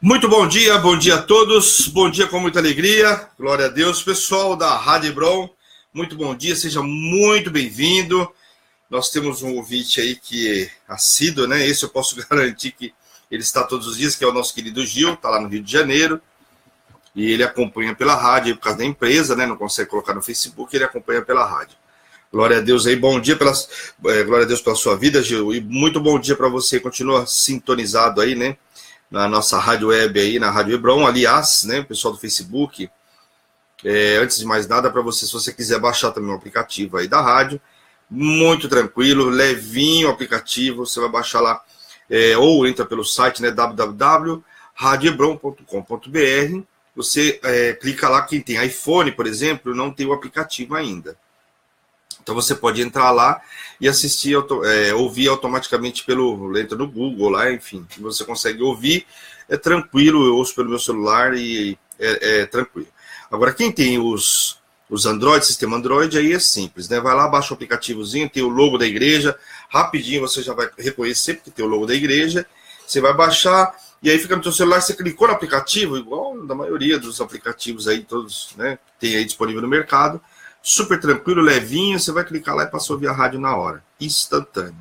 Muito bom dia a todos, bom dia com muita alegria, glória a Deus. Pessoal da Rádio Hebron, muito bom dia, seja muito bem-vindo. Nós temos um ouvinte aí que é assíduo, né? Esse eu posso garantir que ele está todos os dias, que é o nosso querido Gil, está lá no Rio de Janeiro, e ele acompanha pela rádio, por causa da empresa, né? Não consegue colocar no Facebook, ele acompanha pela rádio. Glória a Deus aí, bom dia, glória a Deus pela sua vida, Gil, e muito bom dia para você, continua sintonizado aí, né? Na nossa rádio web aí, na Rádio Hebron, aliás, né, o pessoal do Facebook, antes de mais nada, para você, se você quiser baixar também o aplicativo aí da rádio, muito tranquilo, levinho o aplicativo, você vai baixar lá, ou entra pelo site, né, www.radiohebron.com.br, você clica lá, quem tem iPhone, por exemplo, não tem o aplicativo ainda. Então você pode entrar lá e assistir, ouvir automaticamente entra no Google lá, enfim, você consegue ouvir, é tranquilo, eu ouço pelo meu celular e é tranquilo. Agora, quem tem os Android, sistema Android, aí é simples, né? Vai lá, baixa o aplicativozinho, tem o logo da igreja, rapidinho você já vai reconhecer, porque tem o logo da igreja, você vai baixar, e aí fica no seu celular, você clicou no aplicativo, igual da maioria dos aplicativos aí, todos, né, tem aí disponível no mercado, super tranquilo, levinho, você vai clicar lá e passa a ouvir a rádio na hora, instantâneo.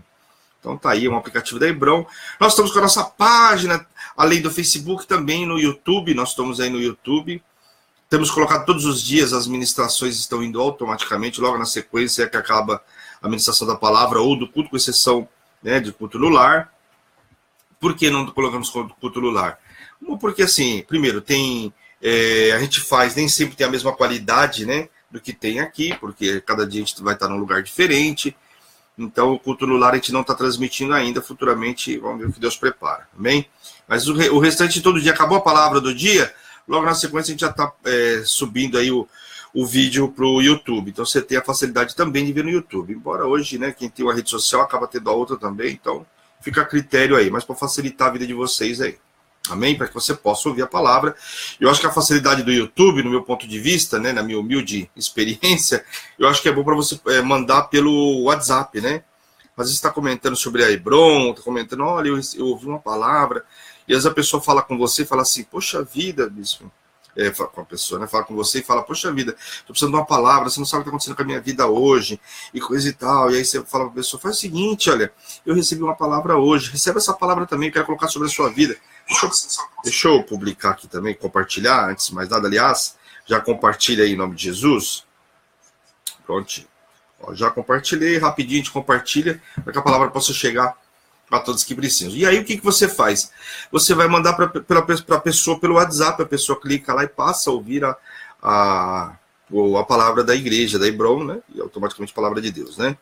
Então tá aí, um aplicativo da Hebron. Nós estamos com a nossa página, além do Facebook, também no YouTube, nós estamos aí no YouTube. Temos colocado todos os dias, as ministrações estão indo automaticamente, logo na sequência é que acaba a ministração da palavra ou do culto, com exceção, né, de culto no lar. Por que não colocamos culto no lar? Porque assim, primeiro, a gente faz, nem sempre tem a mesma qualidade, né, do que tem aqui, porque cada dia a gente vai estar num lugar diferente, então o culto no lar a gente não está transmitindo ainda, futuramente vamos ver o que Deus prepara, amém? Mas o restante todo dia, acabou a palavra do dia, logo na sequência a gente já está subindo aí o vídeo para o YouTube, então você tem a facilidade também de ver no YouTube, embora hoje, né, quem tem uma rede social acaba tendo a outra também, então fica a critério aí, mas para facilitar a vida de vocês aí. Amém? Para que você possa ouvir a palavra. Eu acho que a facilidade do YouTube, no meu ponto de vista, né, na minha humilde experiência, eu acho que é bom para você mandar pelo WhatsApp, né? Às vezes está comentando sobre a Hebron, está comentando, olha, eu ouvi uma palavra, e às vezes a pessoa fala com você e fala assim, poxa vida, bispo. Com a pessoa, né? Fala com você e fala, poxa vida, tô precisando de uma palavra, você não sabe o que está acontecendo com a minha vida hoje, e coisa e tal. E aí você fala para a pessoa, faz o seguinte, olha, eu recebi uma palavra hoje, recebe essa palavra também, quero colocar sobre a sua vida. Deixa eu publicar aqui também, compartilhar, antes de mais nada, aliás, já compartilha aí em nome de Jesus. Prontinho. Ó, já compartilhei, rapidinho a gente compartilha, para que a palavra possa chegar para todos que precisam. E aí o que você faz? Você vai mandar para a pessoa pelo WhatsApp, a pessoa clica lá e passa a ouvir a palavra da igreja, da Hebron, né? E automaticamente a palavra de Deus, né?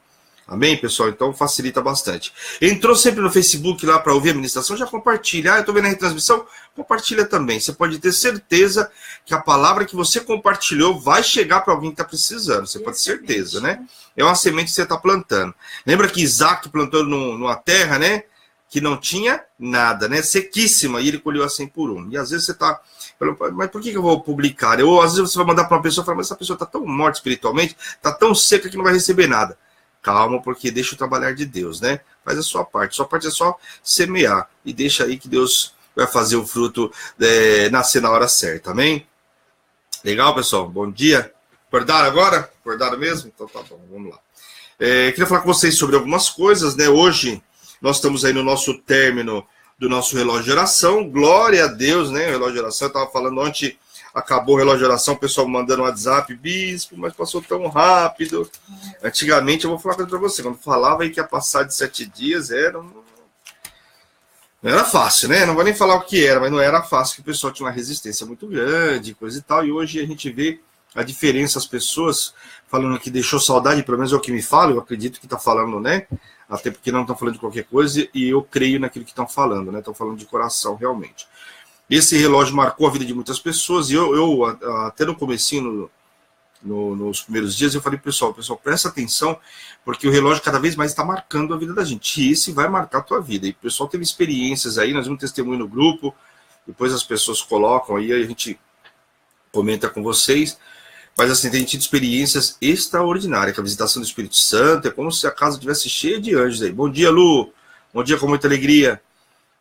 Amém, pessoal? Então facilita bastante. Entrou sempre no Facebook lá para ouvir a ministração, já compartilha. Eu estou vendo a retransmissão, compartilha também. Você pode ter certeza que a palavra que você compartilhou vai chegar para alguém que está precisando. Você pode ter certeza, né? É uma semente que você está plantando. Lembra que Isaac plantou numa terra, né? Que não tinha nada, né? Sequíssima, e ele colheu a 100 por 1. E às vezes você está... Mas por que eu vou publicar? Ou às vezes você vai mandar para uma pessoa e falar, mas essa pessoa está tão morta espiritualmente, está tão seca que não vai receber nada. Calma, porque deixa o trabalhar de Deus, né? Faz a sua parte. Sua parte é só semear. E deixa aí que Deus vai fazer o fruto nascer na hora certa, amém? Legal, pessoal? Bom dia. Acordaram agora? Acordaram mesmo? Então tá bom, vamos lá. Queria falar com vocês sobre algumas coisas, né? Hoje nós estamos aí no nosso término do nosso relógio de oração. Glória a Deus, né? O relógio de oração, eu estava falando ontem, acabou o relógio de oração, o pessoal mandando um WhatsApp, bispo, mas passou tão rápido. Antigamente, eu vou falar uma coisa para você, quando falava aí que ia passar de 7 dias, não era fácil, né? Não vou nem falar o que era, mas não era fácil, que o pessoal tinha uma resistência muito grande, coisa e tal, e hoje a gente vê a diferença, as pessoas falando que deixou saudade, pelo menos é o que me fala, eu acredito que está falando, né? Até porque não estão falando de qualquer coisa, e eu creio naquilo que estão falando, né? Estão falando de coração, realmente. Esse relógio marcou a vida de muitas pessoas, e eu até no comecinho, nos primeiros dias, eu falei, pessoal, presta atenção, porque o relógio cada vez mais está marcando a vida da gente, e esse vai marcar a tua vida. E o pessoal teve experiências aí, nós vimos testemunho no grupo, depois as pessoas colocam aí, a gente comenta com vocês, mas assim, tem tido experiências extraordinárias, que a visitação do Espírito Santo, é como se a casa estivesse cheia de anjos aí. Bom dia, Lu, bom dia com muita alegria.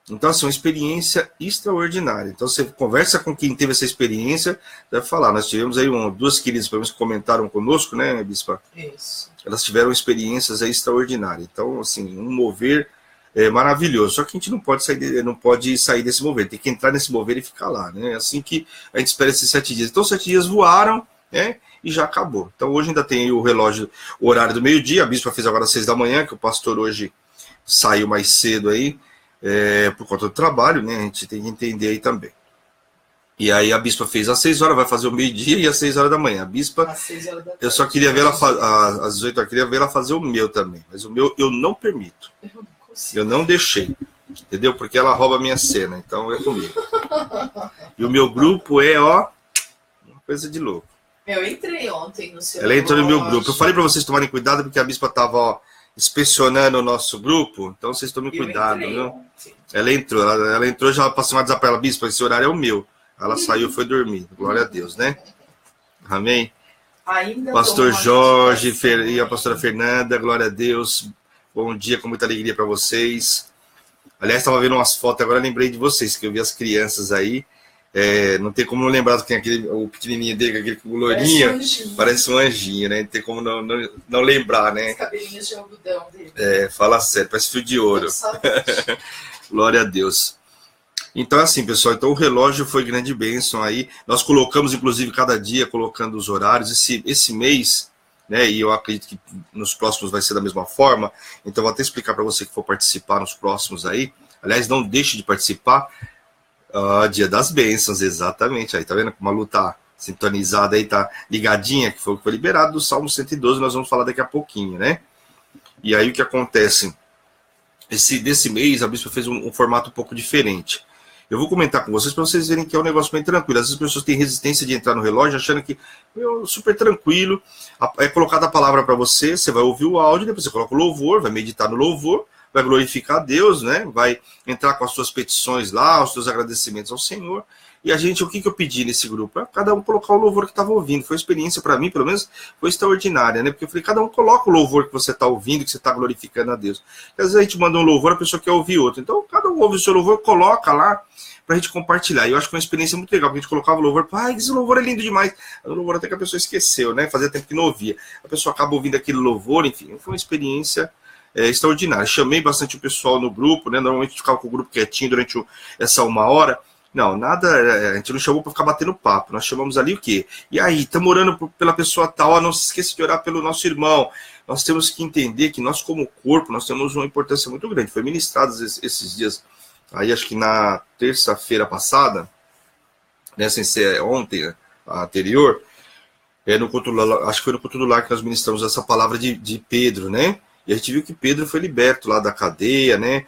Então, assim, uma experiência extraordinária. Então, você conversa com quem teve essa experiência, deve falar. Nós tivemos aí duas queridas, pelo menos, que comentaram conosco, né, Bispa? Isso. Elas tiveram experiências aí extraordinárias. Então, assim, um mover maravilhoso. Só que a gente não pode sair desse mover. Tem que entrar nesse mover e ficar lá, né? É assim que a gente espera esses 7 dias. Então, 7 dias voaram, né? E já acabou. Então, hoje ainda tem o relógio, o horário do meio-dia. A Bispa fez agora às 6 da manhã, que o pastor hoje saiu mais cedo aí. Por conta do trabalho, né? A gente tem que entender aí também. E aí a Bispa fez às 6 horas, vai fazer o meio-dia e às 6 horas da manhã. A Bispa, às 6 horas da tarde, eu só queria ver ela às 18 horas, queria ver ela fazer o meu também. Mas o meu eu não permito. Eu não deixei. Entendeu? Porque ela rouba a minha cena, então é comigo. E o meu grupo uma coisa de louco. Eu entrei ontem no seu Ela entrou no meu grupo. Eu falei para vocês tomarem cuidado, porque a Bispa estava inspecionando o nosso grupo, então vocês tomem cuidado, viu? Ela entrou já passou uma WhatsApp para ela, Bispa, esse horário é o meu. Ela saiu e foi dormir. Glória a Deus, né? Amém? Ainda Pastor Jorge e a pastora Fernanda, glória a Deus. Bom dia, com muita alegria para vocês. Aliás, estava vendo umas fotos, agora lembrei de vocês, que eu vi as crianças aí. Não tem como não lembrar quem é o pequenininho dele, aquele lourinho, parece um anjinho, né? Não tem como não lembrar, né? Os cabelinhos de algodão dele. Fala sério, parece fio de ouro. Glória a Deus. Então, assim, pessoal, então o relógio foi grande bênção aí. Nós colocamos, inclusive, cada dia, colocando os horários. Esse mês, né? E eu acredito que nos próximos vai ser da mesma forma. Então, vou até explicar para você que for participar nos próximos aí. Aliás, não deixe de participar. Dia das bênçãos, exatamente. Aí, tá vendo como a Lu tá sintonizada aí, tá ligadinha, que foi liberado do Salmo 112, nós vamos falar daqui a pouquinho, né? E aí, o que acontece? Desse mês, a Bispa fez um formato um pouco diferente. Eu vou comentar com vocês para vocês verem que é um negócio bem tranquilo. Às vezes as pessoas têm resistência de entrar no relógio achando que é super tranquilo. É colocada a palavra para você, você vai ouvir o áudio, depois você coloca o louvor, vai meditar no louvor, vai glorificar a Deus, né? Vai entrar com as suas petições lá, os seus agradecimentos ao Senhor. E a gente, o que eu pedi nesse grupo? Cada um colocar o louvor que estava ouvindo. Foi uma experiência para mim, pelo menos, foi extraordinária, né? Porque eu falei, cada um coloca o louvor que você está ouvindo, que você está glorificando a Deus. Porque às vezes a gente manda um louvor, a pessoa quer ouvir outro. Então, cada um ouve o seu louvor, coloca lá para a gente compartilhar. E eu acho que foi uma experiência muito legal, porque a gente colocava o louvor, esse louvor é lindo demais. O louvor até que a pessoa esqueceu, né? Fazia tempo que não ouvia. A pessoa acaba ouvindo aquele louvor, enfim, foi uma experiência extraordinária. Chamei bastante o pessoal no grupo, né? Normalmente a gente ficava com o grupo quietinho durante essa 1 hora. Não, nada, a gente não chamou para ficar batendo papo, nós chamamos ali o quê? E aí, estamos orando pela pessoa tal, não se esqueça de orar pelo nosso irmão. Nós temos que entender que nós, como corpo, nós temos uma importância muito grande. Foi ministrado esses dias, aí acho que na terça-feira passada, né, sem ser ontem, a anterior, acho que foi no culto do lar que nós ministramos essa palavra de Pedro, né? E a gente viu que Pedro foi liberto lá da cadeia, né?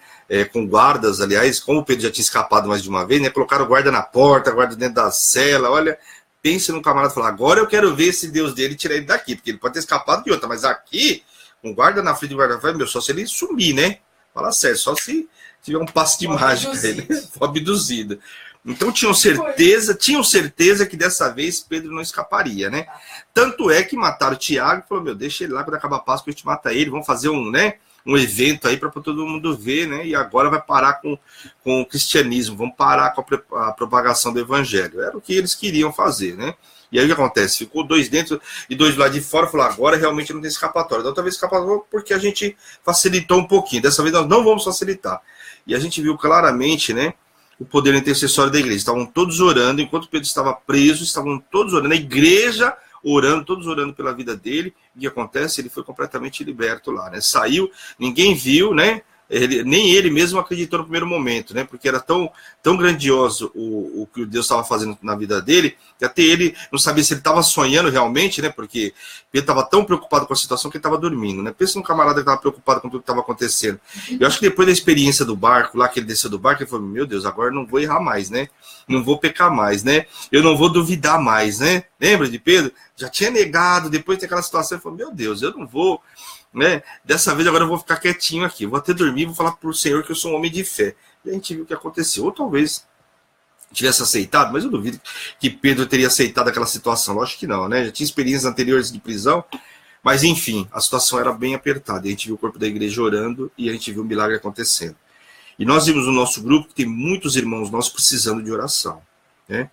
Com guardas, aliás, como o Pedro já tinha escapado mais de uma vez, né? Colocaram o guarda na porta, guarda dentro da cela. Olha, pense num camarada e falar, agora eu quero ver esse Deus dele e tirar ele daqui, porque ele pode ter escapado de outra, mas aqui, com guarda na frente do guarda, meu, só se ele sumir, né? Fala sério, só se tiver um passe de mágica aí, né? Foi abduzido. Então tinham certeza que dessa vez Pedro não escaparia, né? Tanto é que mataram o Tiago e falou, meu, deixa ele lá, quando acabar a Páscoa a gente mata ele, vamos fazer um evento aí para todo mundo ver, né? E agora vai parar com o cristianismo, vamos parar com a propagação do evangelho. Era o que eles queriam fazer, né? E aí o que acontece? Ficou 2 dentro e 2 do lado de fora, falou, agora realmente não tem escapatória. Da outra vez escapatória porque a gente facilitou um pouquinho, dessa vez nós não vamos facilitar. E a gente viu claramente, né? O poder intercessório da igreja. Estavam todos orando, enquanto Pedro estava preso, estavam todos orando, a igreja orando, todos orando pela vida dele. O que acontece? Ele foi completamente liberto lá, né? Saiu, ninguém viu, né? Nem ele mesmo acreditou no primeiro momento, né? Porque era tão grandioso o que Deus estava fazendo na vida dele, que até ele não sabia se ele estava sonhando realmente, né? Porque Pedro estava tão preocupado com a situação que ele estava dormindo, né? Pensa num camarada que estava preocupado com tudo que estava acontecendo. E eu acho que depois da experiência do barco, lá que ele desceu do barco, ele falou, meu Deus, agora não vou errar mais, né? Não vou pecar mais, né? Eu não vou duvidar mais, né? Lembra de Pedro? Já tinha negado, depois daquela situação, ele falou, meu Deus, eu não vou... Né? Dessa vez agora eu vou ficar quietinho aqui, vou até dormir, vou falar para o Senhor que eu sou um homem de fé. E a gente viu o que aconteceu, ou talvez tivesse aceitado, mas eu duvido que Pedro teria aceitado aquela situação, lógico que não, né? Já tinha experiências anteriores de prisão, mas enfim, a situação era bem apertada, e a gente viu o corpo da igreja orando, e a gente viu o milagre acontecendo. E nós vimos no nosso grupo que tem muitos irmãos nossos precisando de oração, né?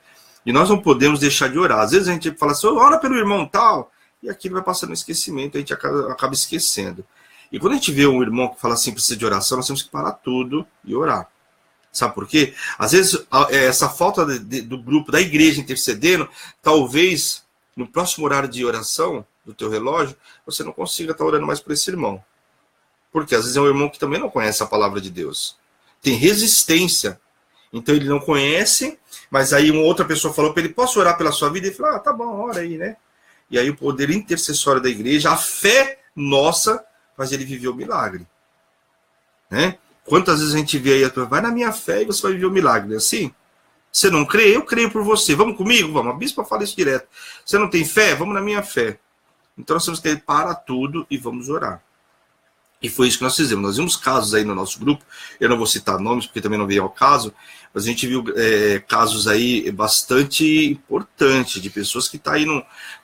E nós não podemos deixar de orar. Às vezes a gente fala assim, ora pelo irmão tal, e aquilo vai passando no esquecimento, a gente acaba esquecendo. E quando a gente vê um irmão que fala assim, precisa de oração, nós temos que parar tudo e orar. Sabe por quê? Às vezes essa falta do grupo, da igreja intercedendo, talvez no próximo horário de oração do teu relógio, você não consiga estar orando mais por esse irmão. Porque às vezes é um irmão que também não conhece a palavra de Deus. Tem resistência. Então ele não conhece, mas aí uma outra pessoa falou para ele, posso orar pela sua vida? Ele falou, tá bom, ora aí, né? E aí o poder intercessório da igreja, a fé nossa, faz ele viver o milagre. Né? Quantas vezes a gente vê aí, vai na minha fé e você vai viver o milagre, não é assim? Você não crê? Eu creio por você. Vamos comigo? Vamos. A bispa fala isso direto. Você não tem fé? Vamos na minha fé. Então nós temos que parar tudo e vamos orar. E foi isso que nós fizemos. Nós vimos casos aí no nosso grupo, eu não vou citar nomes, porque também não veio ao caso, mas a gente viu casos aí bastante importantes, de pessoas que estão aí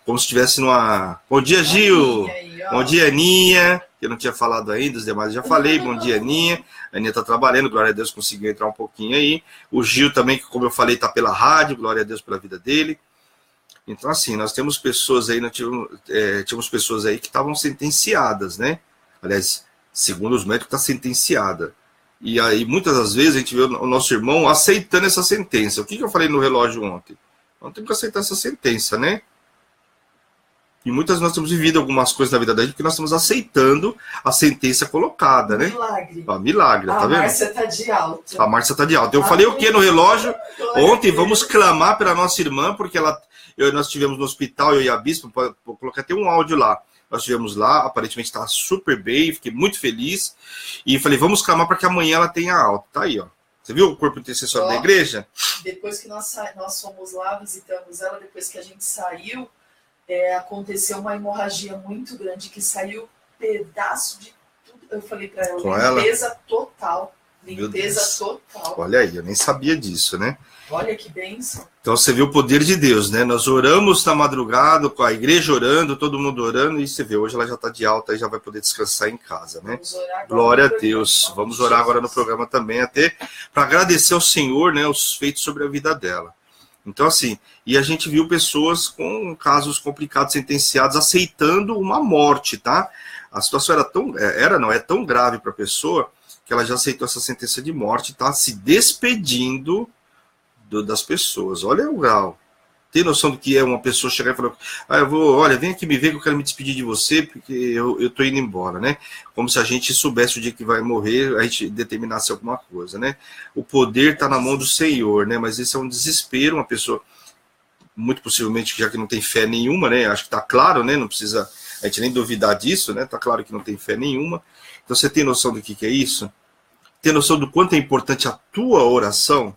como se estivesse numa... Bom dia, Gil! Bom dia, Aninha! Que eu não tinha falado ainda, os demais eu já falei. Bom dia, Aninha. A Aninha está trabalhando, glória a Deus, conseguiu entrar um pouquinho aí. O Gil também, que como eu falei, está pela rádio, glória a Deus pela vida dele. Então, assim, nós temos pessoas aí, tínhamos pessoas aí que estavam sentenciadas, né? Aliás, segundo os médicos, está sentenciada. E aí, muitas das vezes, a gente vê o nosso irmão aceitando essa sentença. O que eu falei no relógio ontem? Nós temos que aceitar essa sentença, né? E muitas nós temos vivido algumas coisas na vida da gente que nós estamos aceitando a sentença colocada, né? Milagre. Milagre, tá vendo? A Márcia tá de alta. A Márcia tá de alta. Eu falei o que no relógio? Ontem, vamos clamar pela nossa irmã, porque nós estivemos no hospital, eu e a bispa, vou colocar até um áudio lá. Nós estivemos lá, aparentemente está super bem, fiquei muito feliz. E falei, vamos clamar para que amanhã ela tenha alta. Tá aí, ó. Você viu o corpo intercessório da igreja? Depois que nós fomos lá, visitamos ela, depois que a gente saiu, aconteceu uma hemorragia muito grande, que saiu pedaço de tudo. Eu falei para ela, limpeza total. Limpeza total. Olha aí, eu nem sabia disso, né? Olha que bênção. Então você vê o poder de Deus, né? Nós oramos na madrugada, com a igreja orando, todo mundo orando, e você vê, hoje ela já está de alta e já vai poder descansar em casa, né? Glória a Deus. Vamos orar agora no programa também, até para agradecer ao Senhor, né, os feitos sobre a vida dela. Então, assim, e a gente viu pessoas com casos complicados, sentenciados, aceitando uma morte, tá? A situação é tão grave para a pessoa que ela já aceitou essa sentença de morte, tá se despedindo das pessoas. Olha o grau. Tem noção do que é uma pessoa chegar e falar, olha, vem aqui me ver que eu quero me despedir de você, porque eu tô indo embora, né? Como se a gente soubesse o dia que vai morrer, a gente determinasse alguma coisa, né? O poder está na mão do Senhor, né? Mas isso é um desespero, uma pessoa, muito possivelmente, já que não tem fé nenhuma, né? Acho que tá claro, né? Não precisa a gente nem duvidar disso, né? Tá claro que não tem fé nenhuma. Então você tem noção do que é isso? Tem noção do quanto é importante a tua oração?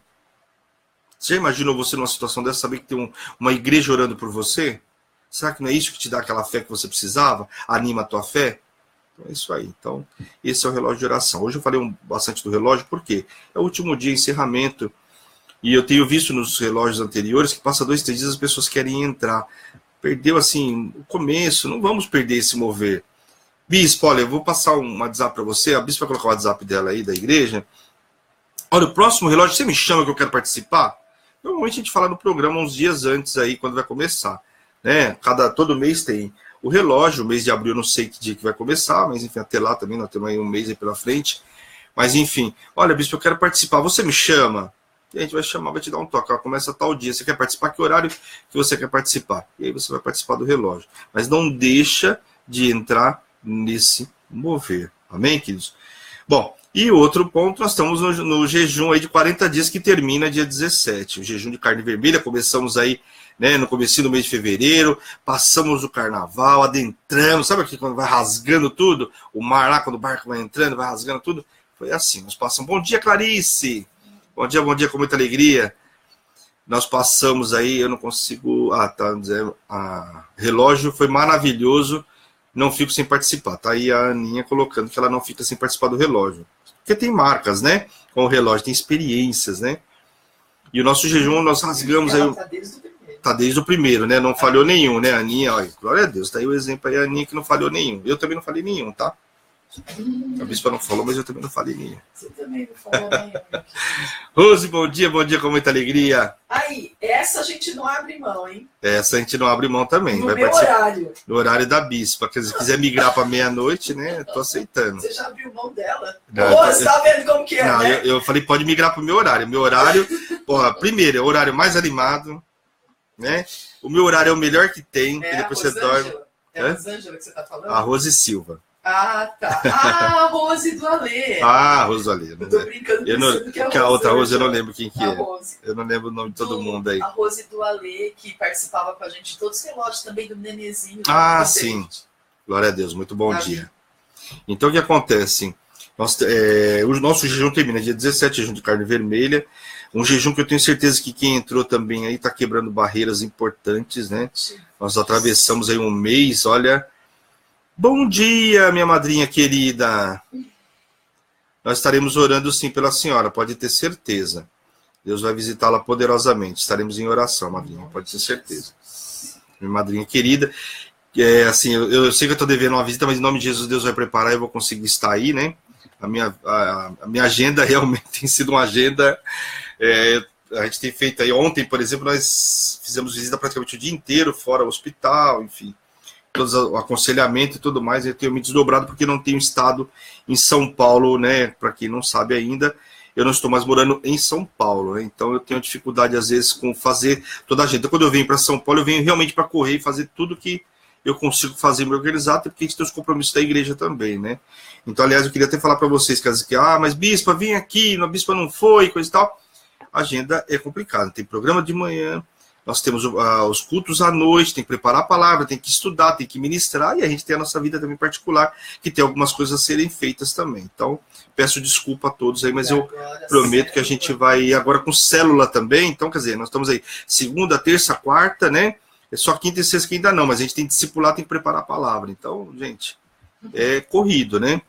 Você já imaginou você numa situação dessa, saber que tem uma igreja orando por você? Será que não é isso que te dá aquela fé que você precisava? Anima a tua fé? Então é isso aí. Então, esse é o relógio de oração. Hoje eu falei bastante do relógio, por quê? É o último dia, encerramento. E eu tenho visto nos relógios anteriores que passa 2, 3 dias as pessoas querem entrar. Perdeu, assim, o começo. Não vamos perder esse mover. Bispo, olha, eu vou passar um WhatsApp para você. A bispa vai colocar o WhatsApp dela aí, da igreja. Olha, o próximo relógio, você me chama que eu quero participar? Normalmente a gente fala no programa uns dias antes aí, quando vai começar, né? Todo mês tem o relógio, o mês de abril eu não sei que dia que vai começar, mas enfim, até lá também, nós temos aí um mês aí pela frente. Mas enfim, olha, bispo, eu quero participar, você me chama? E a gente vai chamar, vai te dar um toque, começa tal dia, você quer participar? Que horário que você quer participar? E aí você vai participar do relógio. Mas não deixa de entrar nesse mover, amém, queridos? Bom, e outro ponto, nós estamos no jejum aí de 40 dias que termina dia 17. O jejum de carne vermelha, começamos aí, né, no comecinho do mês de fevereiro, passamos o carnaval, adentramos, sabe aqui quando vai rasgando tudo? O mar lá, quando o barco vai entrando, vai rasgando tudo? Foi assim, nós passamos. Bom dia, Clarice! Bom dia, com muita alegria. Nós passamos aí, eu não consigo... tá dizendo, relógio foi maravilhoso, não fico sem participar. Tá aí a Aninha colocando que ela não fica sem participar do relógio. Porque tem marcas, né? Com o relógio, tem experiências, né? E o nosso jejum, nós rasgamos aí... Tá desde o primeiro, né? Não falhou nenhum, né? A Aninha, olha, glória a Deus. Tá aí o exemplo aí, a Aninha que não falhou nenhum. Eu também não falei nenhum, tá? A bispa não falou, mas eu também não falei minha. Você também não falou minha. Rose, bom dia com muita alegria. Aí, essa a gente não abre mão, hein? Essa a gente não abre mão também. No meu horário. No horário da bispa. Se quiser migrar para meia-noite, né? Tô aceitando. Você já abriu mão dela? Você tá vendo como que é, não, né? Eu falei, pode migrar para o meu horário. Meu horário, primeiro, é o horário mais animado, né? O meu horário é o melhor que tem, que depois você dorme. É a Rosângela que você tá falando? A Rose Silva. Ah, tá. A Rose do Alê. A Rose do Alê. Eu tô brincando pensando que a outra Rose eu não lembro quem que é. Rose. Eu não lembro o nome de todo mundo aí. A Rose do Alê, que participava com a gente de todos os relógios também do Nenezinho. Ah, sim. Glória a Deus, muito bom dia. Então, o que acontece? O nosso jejum termina dia 17, jejum de carne vermelha. Um jejum que eu tenho certeza que quem entrou também aí está quebrando barreiras importantes, né? Sim. Nós atravessamos aí um mês, olha... Bom dia, minha madrinha querida. Nós estaremos orando sim pela senhora, pode ter certeza. Deus vai visitá-la poderosamente. Estaremos em oração, madrinha, pode ter certeza. Minha madrinha querida, assim, eu sei que eu estou devendo uma visita, mas em nome de Jesus, Deus vai preparar e eu vou conseguir estar aí, né? A minha agenda realmente tem sido uma agenda... a gente tem feito aí, ontem, por exemplo, nós fizemos visita praticamente o dia inteiro, fora o hospital, enfim. Todos o aconselhamento e tudo mais, eu tenho me desdobrado porque não tenho estado em São Paulo, né? Para quem não sabe ainda, eu não estou mais morando em São Paulo, né? Então eu tenho dificuldade às vezes com fazer toda a agenda. Quando eu venho para São Paulo, eu venho realmente para correr e fazer tudo que eu consigo fazer, me organizar, até porque a gente tem os compromissos da igreja também, né? Então, aliás, eu queria até falar para vocês que mas bispa, vem aqui, a bispa não foi, coisa e tal. A agenda é complicada, tem programa de manhã, nós temos os cultos à noite, tem que preparar a palavra, tem que estudar, tem que ministrar, e a gente tem a nossa vida também particular, que tem algumas coisas a serem feitas também. Então, peço desculpa a todos aí, mas eu prometo que a gente vai agora com célula também. Então, quer dizer, nós estamos aí segunda, terça, quarta, né? É só quinta e sexta que ainda não, mas a gente tem que discipular, tem que preparar a palavra. Então, gente, é corrido, né?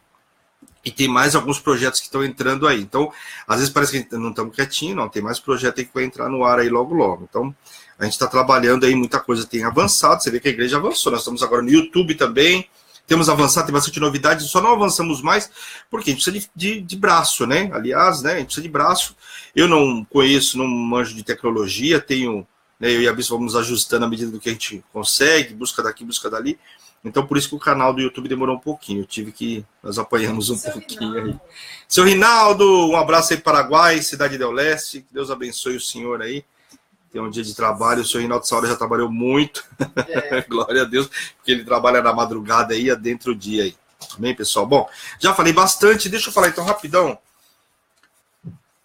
E tem mais alguns projetos que estão entrando aí. Então, às vezes parece que não estamos quietinhos, não. Tem mais projeto aí que vai entrar no ar aí logo, logo. Então, a gente está trabalhando aí, muita coisa tem avançado. Você vê que a igreja avançou. Nós estamos agora no YouTube também. Temos avançado, tem bastante novidades. Só não avançamos mais porque a gente precisa de braço, né? Aliás, né? A gente precisa de braço. Eu não conheço, não manjo de tecnologia. Tenho, né, eu e a Bispa vamos ajustando à medida do que a gente consegue. Busca daqui, busca dali. Então, por isso que o canal do YouTube demorou um pouquinho. Nós apanhamos um pouquinho aí. Seu Rinaldo, um abraço aí para Paraguai, Cidade del Leste. Que Deus abençoe o senhor aí. Tem um dia de trabalho. O seu Rinaldo Saura já trabalhou muito. Glória a Deus, porque ele trabalha na madrugada aí, dentro do dia aí. Amém, pessoal? Bom, já falei bastante. Deixa eu falar então rapidão.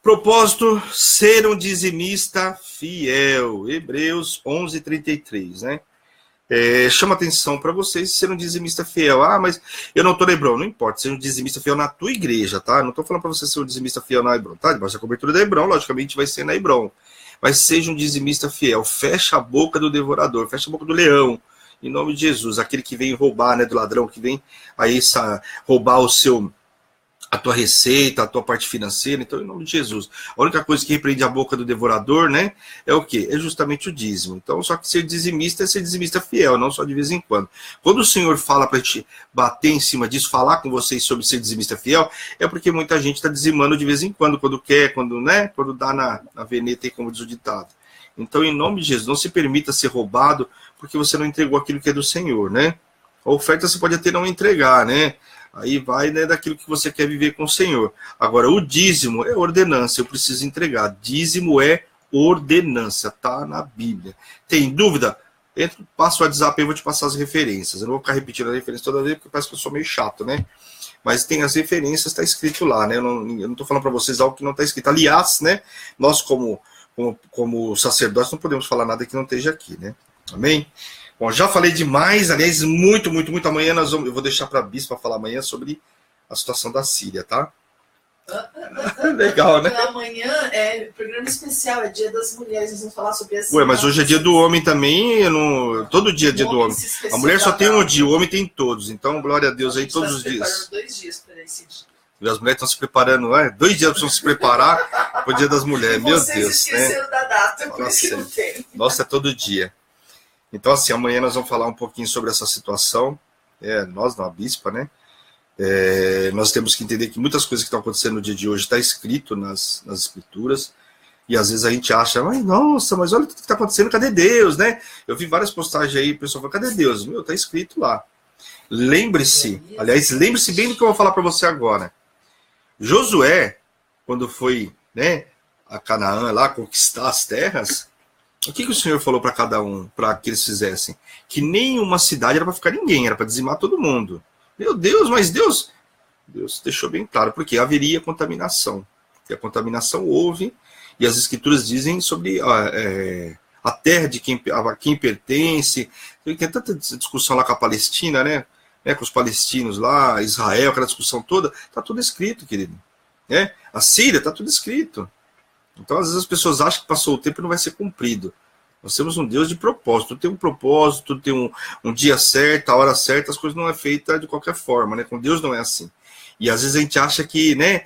Propósito, ser um dizimista fiel. Hebreus 11:33, né? Chama atenção para vocês ser um dizimista fiel. Mas eu não estou na Hebron. Não importa, ser um dizimista fiel na tua igreja, tá? Não estou falando para você ser um dizimista fiel na Hebron, tá? Debaixo da cobertura da Hebron, logicamente vai ser na Hebron. Mas seja um dizimista fiel. Fecha a boca do devorador, fecha a boca do leão. Em nome de Jesus. Aquele que vem roubar, né? Do ladrão que vem aí roubar a tua receita, a tua parte financeira. Então, em nome de Jesus. A única coisa que repreende a boca do devorador, né, é o quê? É justamente o dízimo. Então, só que ser dizimista é ser dizimista fiel, não só de vez em quando. Quando o Senhor fala para a gente bater em cima disso, falar com vocês sobre ser dizimista fiel, é porque muita gente está dizimando de vez em quando quer, quando dá na veneta, aí, como diz o ditado. Então, em nome de Jesus, não se permita ser roubado porque você não entregou aquilo que é do Senhor, né? A oferta você pode até não entregar, né? Aí vai, né, daquilo que você quer viver com o Senhor. Agora, o dízimo é ordenança, eu preciso entregar. Dízimo é ordenança, tá na Bíblia. Tem dúvida? Passa o WhatsApp e eu vou te passar as referências. Eu não vou ficar repetindo a referência toda vez, porque parece que eu sou meio chato, né? Mas tem as referências, está escrito lá, né? Eu não estou falando para vocês algo que não está escrito. Aliás, né, nós como sacerdotes não podemos falar nada que não esteja aqui, né? Amém? Bom, já falei demais, aliás, muito. Amanhã eu vou deixar para a Bispa falar amanhã sobre a situação da Síria, tá? Legal, né? Amanhã é programa especial, é Dia das Mulheres, nós vamos falar sobre essa. Mas hoje é Dia do Homem também, todo dia é Dia do Homem. A mulher só tem um dia, o homem tem todos, então glória a Deus aí todos os dias. 2 dias para esse dia. E as mulheres estão se preparando, 2 dias precisam se preparar para o Dia das Mulheres, meu Deus. Vocês esqueceram da data, por isso que não tem. Nossa, é todo dia. Então, assim, amanhã nós vamos falar um pouquinho sobre essa situação. Nós, na Bispa, né? Nós temos que entender que muitas coisas que estão acontecendo no dia de hoje está escrito nas escrituras, e às vezes a gente acha, nossa, mas olha tudo que está acontecendo, cadê Deus, né? Eu vi várias postagens aí, o pessoal fala, cadê Deus? Meu, está escrito lá. Lembre-se bem do que eu vou falar para você agora. Josué, quando foi, né, a Canaã lá conquistar as terras, o que o Senhor falou para cada um, para que eles fizessem? Que nenhuma cidade era para ficar ninguém, era para dizimar todo mundo. Meu Deus, mas Deus deixou bem claro, porque haveria contaminação. E a contaminação houve, e as escrituras dizem sobre a terra de a quem pertence. Tem tanta discussão lá com a Palestina, né? Com os palestinos lá, Israel, aquela discussão toda, está tudo escrito, querido. A Síria, está tudo escrito. Então, às vezes as pessoas acham que passou o tempo e não vai ser cumprido. Nós temos um Deus de propósito, tudo tem um propósito, tudo tem um dia certo, a hora certa, as coisas não é feita de qualquer forma, né? Com Deus não é assim. E às vezes a gente acha que, né,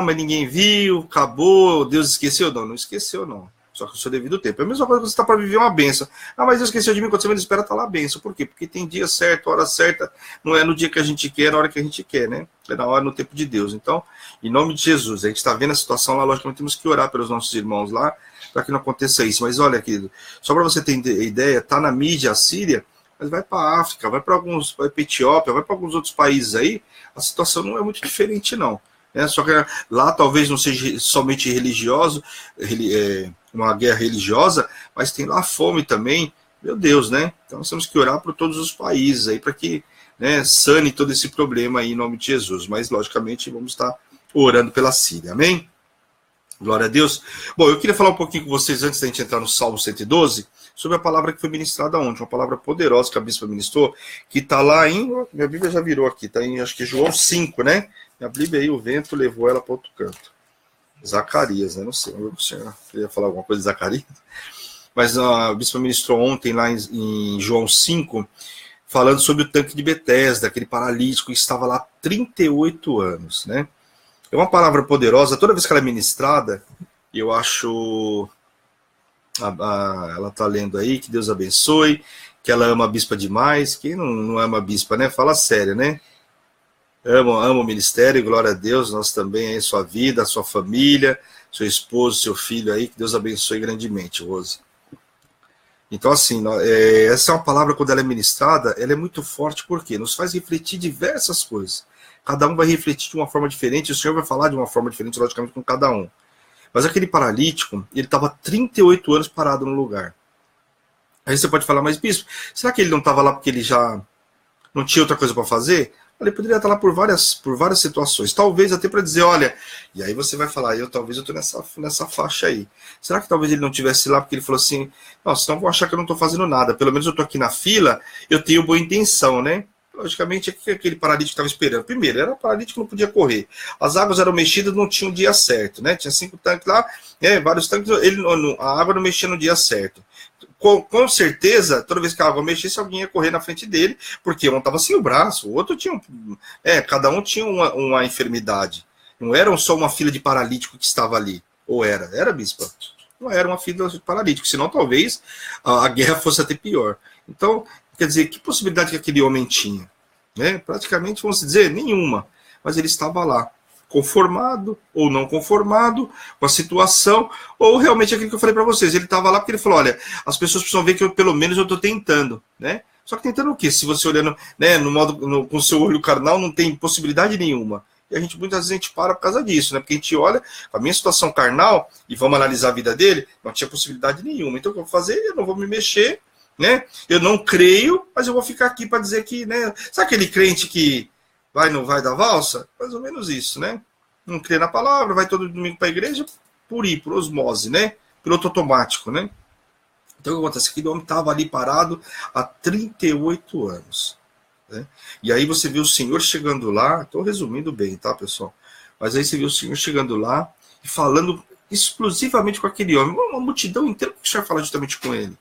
mas ninguém viu, acabou, Deus esqueceu. Não esqueceu, não. Só que o seu devido tempo. É a mesma coisa que você está para viver uma benção. Mas Deus esqueceu de mim, quando você menos espera, está lá a benção. Por quê? Porque tem dia certo, hora certa, não é no dia que a gente quer, na hora que a gente quer, né? É na hora, no tempo de Deus. Então, em nome de Jesus, a gente está vendo a situação lá, logicamente temos que orar pelos nossos irmãos lá, para que não aconteça isso. Mas olha, querido, só para você ter ideia, está na mídia a Síria, mas vai para a África, vai para a Etiópia, vai para alguns outros países aí, a situação não é muito diferente, não. Só que lá talvez não seja somente religioso, uma guerra religiosa, mas tem lá fome também, meu Deus, né? Então nós temos que orar por todos os países aí, para que, né, sane todo esse problema aí em nome de Jesus. Mas logicamente vamos estar orando pela Síria, amém? Glória a Deus. Bom, eu queria falar um pouquinho com vocês antes da gente entrar no Salmo 112, sobre a palavra que foi ministrada ontem, uma palavra poderosa que a bispa ministrou, que está lá em, minha Bíblia já virou aqui, está em, acho que João 5, né? Minha Bíblia aí, o vento levou ela para outro canto. Zacarias, né? Não sei, o senhor queria falar alguma coisa de Zacarias? Mas a bispa ministrou ontem lá em João 5, falando sobre o tanque de Betesda, aquele paralítico que estava lá há 38 anos, né? É uma palavra poderosa, toda vez que ela é ministrada, eu acho... ela está lendo aí, que Deus abençoe, que ela ama a bispa demais. Quem não ama a bispa, né? Fala sério, né? Amo o ministério, glória a Deus, nós também aí, sua vida, sua família, seu esposo, seu filho aí, que Deus abençoe grandemente, Rose. Então, assim, essa é uma palavra, quando ela é ministrada, ela é muito forte, porque nos faz refletir diversas coisas. Cada um vai refletir de uma forma diferente, e o Senhor vai falar de uma forma diferente, logicamente, com cada um. Mas aquele paralítico, ele estava 38 anos parado no lugar. Aí você pode falar, mas bispo, será que ele não estava lá porque ele já não tinha outra coisa para fazer? Ele poderia estar lá por várias situações. Talvez até para dizer, olha, e aí você vai falar, talvez eu estou nessa faixa aí. Será que talvez ele não estivesse lá porque ele falou assim, não, senão vão achar que eu não estou fazendo nada. Pelo menos eu estou aqui na fila, eu tenho boa intenção, né? Logicamente, aquele paralítico estava esperando. Primeiro, era um paralítico que não podia correr. As águas eram mexidas, não tinha o dia certo, né? Tinha 5 tanques lá, vários tanques, a água não mexia no dia certo. Com certeza, toda vez que a água mexesse, alguém ia correr na frente dele, porque um estava sem o braço, o outro tinha cada um tinha uma enfermidade. Não era só uma fila de paralítico que estava ali. Ou era, bispa? Não era uma fila de paralítico, senão talvez a guerra fosse até pior. Então, quer dizer, que possibilidade que aquele homem tinha? Praticamente, vamos dizer, nenhuma. Mas ele estava lá, conformado ou não conformado com a situação, ou realmente aquilo que eu falei para vocês, ele estava lá porque ele falou, olha, as pessoas precisam ver que pelo menos eu estou tentando, né? Só que tentando o quê? Se você olhando, né, com o seu olho carnal, não tem possibilidade nenhuma. E muitas vezes a gente para por causa disso, né? Porque a gente olha com a minha situação carnal e vamos analisar a vida dele, não tinha possibilidade nenhuma. Então o que eu vou fazer? Eu não vou me mexer, né? Eu não creio, mas eu vou ficar aqui para dizer que, né? Sabe aquele crente que não vai da valsa? Mais ou menos isso, né? Não crê na palavra, vai todo domingo para a igreja por osmose, né? Piloto automático, né? Então o que acontece? Aquele homem estava ali parado há 38 anos. Né? E aí você vê o Senhor chegando lá, estou resumindo bem, tá, pessoal? Mas aí você vê o Senhor chegando lá e falando exclusivamente com aquele homem, uma multidão inteira que o Senhor fala justamente com ele.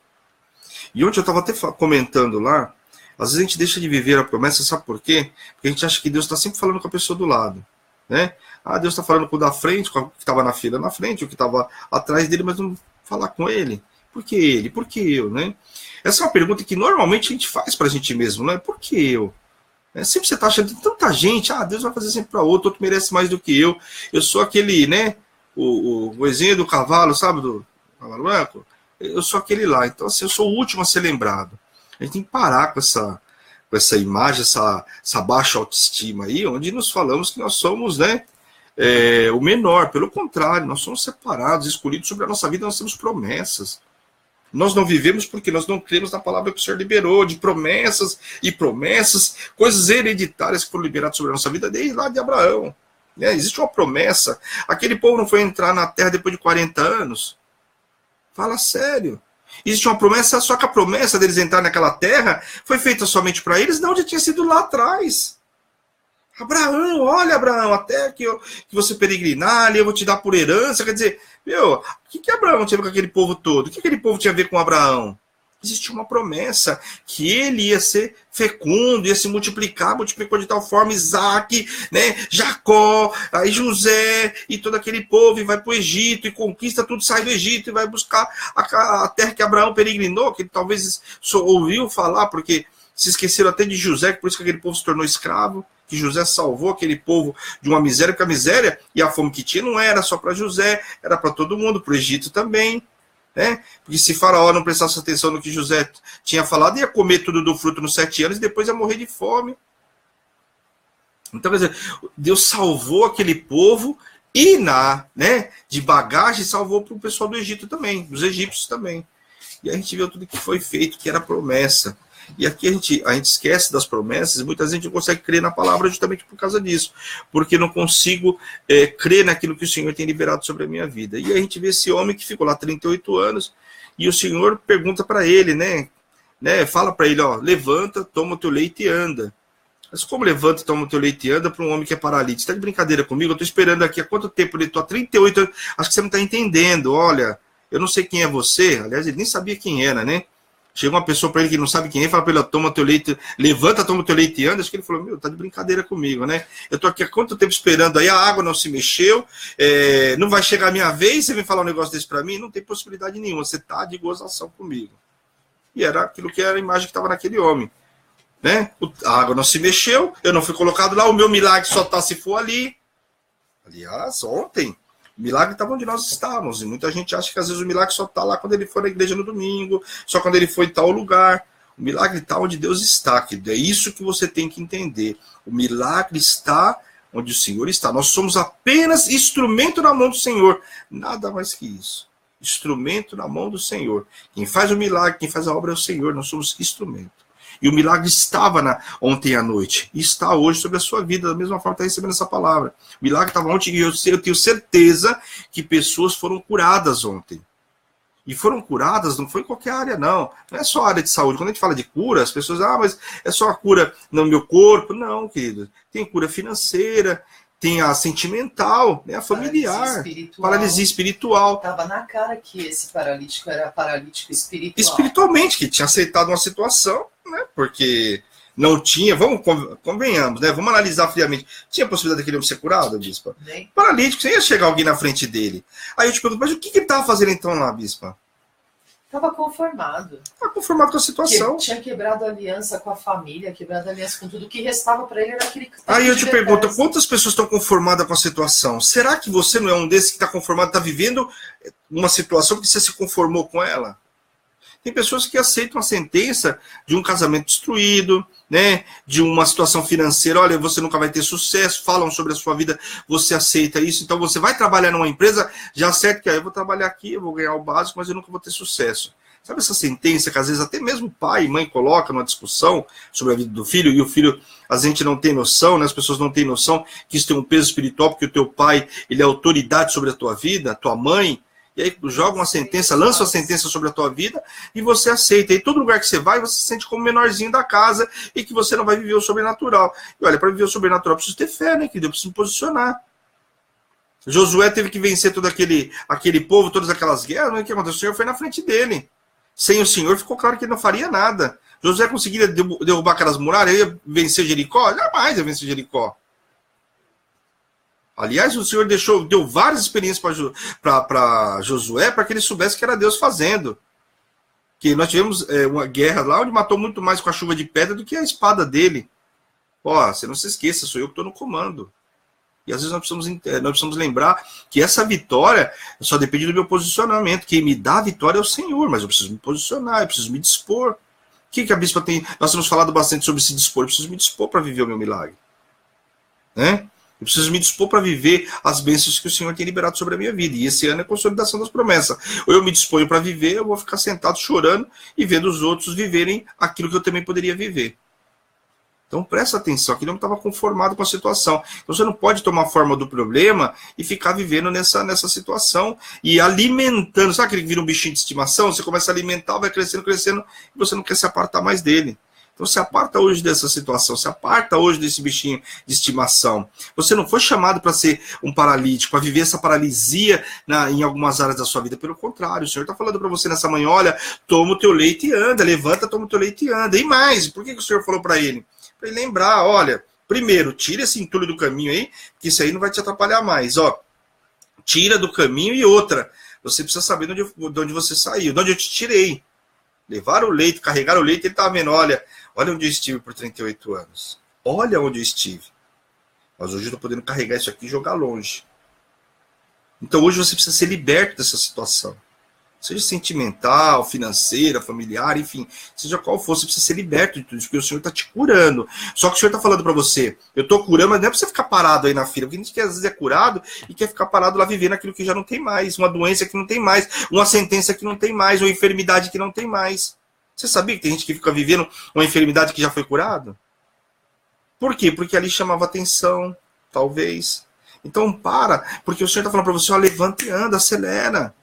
E ontem eu estava até comentando lá, às vezes a gente deixa de viver a promessa, sabe por quê? Porque a gente acha que Deus está sempre falando com a pessoa do lado, né? Deus está falando com o da frente, com o que estava na fila na frente, o que estava atrás dele, mas não falar com ele. Por que ele? Por que eu, né? Essa é uma pergunta que normalmente a gente faz para a gente mesmo, né? Por que eu? Sempre você está achando que tem tanta gente, Deus vai fazer sempre para outro merece mais do que eu sou aquele, né, o vozinho do cavalo, sabe, do cavalo branco? Eu sou aquele lá. Então, assim, eu sou o último a ser lembrado. A gente tem que parar com essa imagem, essa baixa autoestima aí, onde nos falamos que nós somos, né, o menor. Pelo contrário, nós somos separados, escolhidos sobre a nossa vida, nós temos promessas. Nós não vivemos porque nós não cremos na palavra que o Senhor liberou, de promessas e promessas, coisas hereditárias que foram liberadas sobre a nossa vida desde lá de Abraão. Existe uma promessa. Aquele povo não foi entrar na terra depois de 40 anos? Fala sério. Existe uma promessa, só que a promessa deles entrar naquela terra foi feita somente para eles? Não, já tinha sido lá atrás. Abraão, olha, Abraão, até que você peregrinar ali, eu vou te dar por herança. Quer dizer, o que Abraão tinha a ver com aquele povo todo? O que aquele povo tinha a ver com Abraão? Existia uma promessa que ele ia ser fecundo, ia se multiplicar, multiplicou de tal forma Isaac, né, Jacó, aí José e todo aquele povo, e vai para o Egito e conquista tudo, sai do Egito e vai buscar a terra que Abraão peregrinou, que ele talvez só ouviu falar, porque se esqueceram até de José, por isso que aquele povo se tornou escravo, que José salvou aquele povo de uma miséria, porque a miséria e a fome que tinha não era só para José, era para todo mundo, para o Egito também. Porque se Faraó não prestasse atenção no que José tinha falado, ia comer tudo do fruto nos 7 anos e depois ia morrer de fome. Então, quer dizer, Deus salvou aquele povo e de bagagem salvou para o pessoal do Egito também, dos egípcios também. E a gente viu tudo que foi feito, que era promessa. E aqui a gente esquece das promessas, muita gente não consegue crer na palavra justamente por causa disso, porque não consigo crer naquilo que o Senhor tem liberado sobre a minha vida. E a gente vê esse homem que ficou lá 38 anos, e o Senhor pergunta para ele, fala para ele, levanta, toma o teu leite e anda. Mas como levanta, toma o teu leite e anda para um homem que é paralítico? Você está de brincadeira comigo? Eu estou esperando aqui há quanto tempo? Ele está 38 anos, acho que você não está entendendo, olha, eu não sei quem é você, aliás, ele nem sabia quem era, Chega uma pessoa para ele que não sabe quem é, fala para ele, toma teu leite, levanta, toma teu leite e anda. Acho que ele falou, tá de brincadeira comigo, Eu tô aqui há quanto tempo esperando aí, a água não se mexeu, não vai chegar a minha vez, você vem falar um negócio desse para mim? Não tem possibilidade nenhuma, você tá de gozação comigo. E era aquilo que era a imagem que estava naquele homem, A água não se mexeu, eu não fui colocado lá, o meu milagre só tá se for ali. Aliás, ontem, o milagre estava onde nós estávamos, e muita gente acha que às vezes o milagre só está lá quando ele for na igreja no domingo, só quando ele foi em tal lugar. O milagre está onde Deus está, querido. É isso que você tem que entender. O milagre está onde o Senhor está. Nós somos apenas instrumento na mão do Senhor, nada mais que isso. Instrumento na mão do Senhor. Quem faz o milagre, quem faz a obra é o Senhor, nós somos instrumento. E o milagre estava ontem à noite. E está hoje sobre a sua vida. Da mesma forma que está recebendo essa palavra. O milagre estava ontem e eu tenho certeza que pessoas foram curadas ontem. E foram curadas, não foi em qualquer área, não. Não é só a área de saúde. Quando a gente fala de cura, as pessoas, mas é só a cura no meu corpo. Não, querido. Tem cura financeira, tem a sentimental, a familiar, paralisia espiritual. Estava na cara que esse paralítico era paralítico espiritual. Espiritualmente, que tinha aceitado uma situação, porque não tinha, convenhamos, vamos analisar friamente. Tinha possibilidade daquele homem ser curado, bispa? Paralítico, você ia chegar alguém na frente dele. Aí eu te pergunto, mas o que ele estava fazendo então lá, bispa? Estava conformado. Estava conformado com a situação. Tinha quebrado a aliança com a família, quebrado a aliança com tudo. O que restava para ele era aquele... Aí eu te pergunto, quantas pessoas estão conformadas com a situação? Será que você não é um desses que está conformado, está vivendo uma situação que você se conformou com ela? Tem pessoas que aceitam a sentença de um casamento destruído, de uma situação financeira, olha, você nunca vai ter sucesso, falam sobre a sua vida, você aceita isso, então você vai trabalhar numa empresa, já acerta que eu vou trabalhar aqui, eu vou ganhar o básico, mas eu nunca vou ter sucesso. Sabe essa sentença que às vezes até mesmo pai e mãe colocam numa discussão sobre a vida do filho, e o filho, a gente não tem noção, as pessoas não têm noção que isso tem um peso espiritual, porque o teu pai, ele é autoridade sobre a tua vida, a tua mãe, e aí joga uma sentença, lança uma sentença sobre a tua vida e você aceita. E todo lugar que você vai, você se sente como o menorzinho da casa e que você não vai viver o sobrenatural. E olha, para viver o sobrenatural, preciso ter fé, que Deus precisa me posicionar. Josué teve que vencer todo aquele povo, todas aquelas guerras, mas o que aconteceu? O Senhor foi na frente dele. Sem o Senhor, ficou claro que ele não faria nada. Josué conseguiria derrubar aquelas muralhas, ia vencer Jericó? Jamais ia vencer Jericó. Aliás, o Senhor deu várias experiências para Josué, para que ele soubesse que era Deus fazendo. Que nós tivemos uma guerra lá onde matou muito mais com a chuva de pedra do que a espada dele. Ó, você não se esqueça, sou eu que estou no comando. E às vezes nós precisamos lembrar que essa vitória só depende do meu posicionamento. Quem me dá a vitória é o Senhor, mas eu preciso me posicionar, eu preciso me dispor. O que a bispa tem? Nós temos falado bastante sobre se dispor. Eu preciso me dispor para viver o meu milagre. Né? Eu preciso me dispor para viver as bênçãos que o Senhor tem liberado sobre a minha vida. E esse ano é a consolidação das promessas. Ou eu me disponho para viver, eu vou ficar sentado chorando e vendo os outros viverem aquilo que eu também poderia viver. Então presta atenção, aquele homem estava conformado com a situação. Então você não pode tomar forma do problema e ficar vivendo nessa situação e alimentando. Sabe aquele que vira um bichinho de estimação? Você começa a alimentar, vai crescendo, crescendo, e você não quer se apartar mais dele. Então se aparta hoje dessa situação, se aparta hoje desse bichinho de estimação. Você não foi chamado para ser um paralítico, para viver essa paralisia em algumas áreas da sua vida. Pelo contrário, o Senhor está falando para você nessa manhã, olha, toma o teu leite e anda, levanta, toma o teu leite e anda. E mais, por que o Senhor falou para ele? Para ele lembrar, olha, primeiro, tira esse entulho do caminho aí, que isso aí não vai te atrapalhar mais, ó. Tira do caminho e outra, você precisa saber de onde você saiu, de onde eu te tirei. Levar o leite, carregar o leite, ele estava vendo, olha onde eu estive por 38 anos. Olha onde eu estive. Mas hoje eu estou podendo carregar isso aqui e jogar longe. Então hoje você precisa ser liberto dessa situação. Seja sentimental, financeira, familiar, enfim, seja qual for, você precisa ser liberto de tudo isso, porque o Senhor está te curando. Só que o Senhor está falando para você, eu estou curando, mas não é para você ficar parado aí na fila, porque a gente às vezes é curado e quer ficar parado lá vivendo aquilo que já não tem mais, uma doença que não tem mais, uma sentença que não tem mais, uma enfermidade que não tem mais. Você sabia que tem gente que fica vivendo uma enfermidade que já foi curada? Por quê? Porque ali chamava atenção, talvez. Então porque o Senhor está falando para você, ó, levanta e anda, acelera.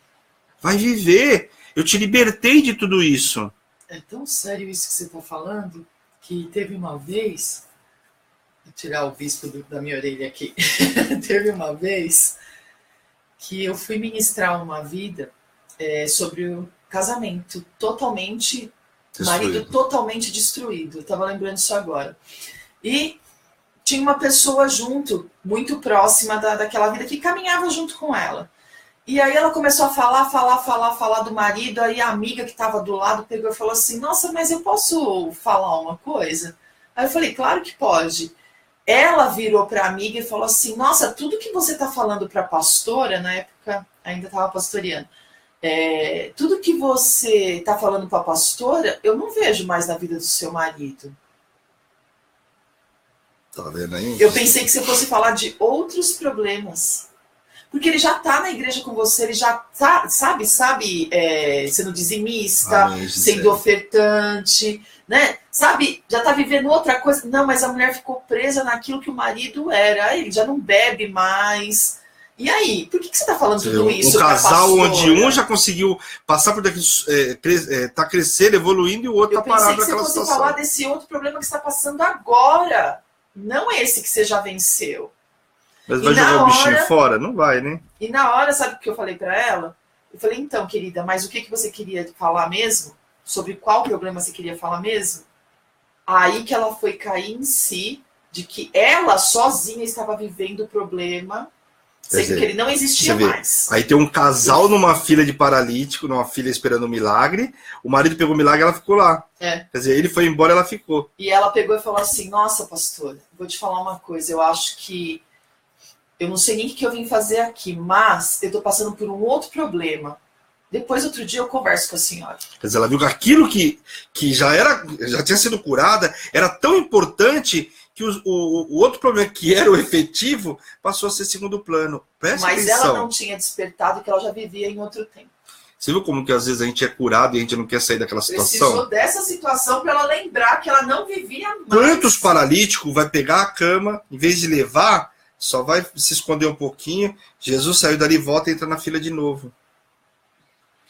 Vai viver. Eu te libertei de tudo isso. É tão sério isso que você está falando, que teve uma vez... Vou tirar o bispo da minha orelha aqui. Teve uma vez que eu fui ministrar uma vida sobre o casamento totalmente... Marido totalmente destruído. Eu estava lembrando isso agora. E tinha uma pessoa junto, muito próxima daquela vida, que caminhava junto com ela. E aí ela começou a falar do marido, aí a amiga que estava do lado pegou e falou assim, nossa, mas eu posso falar uma coisa? Aí eu falei, claro que pode. Ela virou para a amiga e falou assim, nossa, tudo que você está falando para a pastora, na época ainda estava pastoreando, tudo que você está falando para a pastora, eu não vejo mais na vida do seu marido. Tá vendo aí? Eu pensei que você fosse falar de outros problemas. Porque ele já está na igreja com você, ele já tá, sabe, sendo dizimista, sendo ofertante, né? Sabe, já está vivendo outra coisa. Não, mas a mulher ficou presa naquilo que o marido era. Ele já não bebe mais. E aí, por que você está falando tudo isso? Um casal onde um já conseguiu passar por daqui, tá crescendo, evoluindo, e o outro está parado naquela situação. Eu pensei que você fosse falar desse outro problema que você está passando agora. Não esse que você já venceu. Mas vai jogar o bichinho fora? Não vai, né? E na hora, sabe o que eu falei para ela? Eu falei, então, querida, mas o que você queria falar mesmo? Sobre qual problema você queria falar mesmo? Aí que ela foi cair em si, de que ela sozinha estava vivendo o problema, sendo que ele não existia mais. Aí tem um casal numa fila de paralítico, numa fila esperando um milagre, o marido pegou o milagre e ela ficou lá. Quer dizer, ele foi embora e ela ficou. E ela pegou e falou assim, nossa, pastora, vou te falar uma coisa, eu acho que eu não sei nem o que eu vim fazer aqui, mas eu estou passando por um outro problema. Depois, outro dia, eu converso com a senhora. Quer dizer, ela viu que aquilo que já tinha sido curada era tão importante que o outro problema, que era o efetivo, passou a ser segundo plano. Presta atenção. Mas ela não tinha despertado, que ela já vivia em outro tempo. Você viu como que às vezes a gente é curado e a gente não quer sair daquela situação? Precisou dessa situação para ela lembrar que ela não vivia mais. Quantos paralíticos vai pegar a cama, em vez de levar, só vai se esconder um pouquinho, Jesus saiu dali, volta e entra na fila de novo.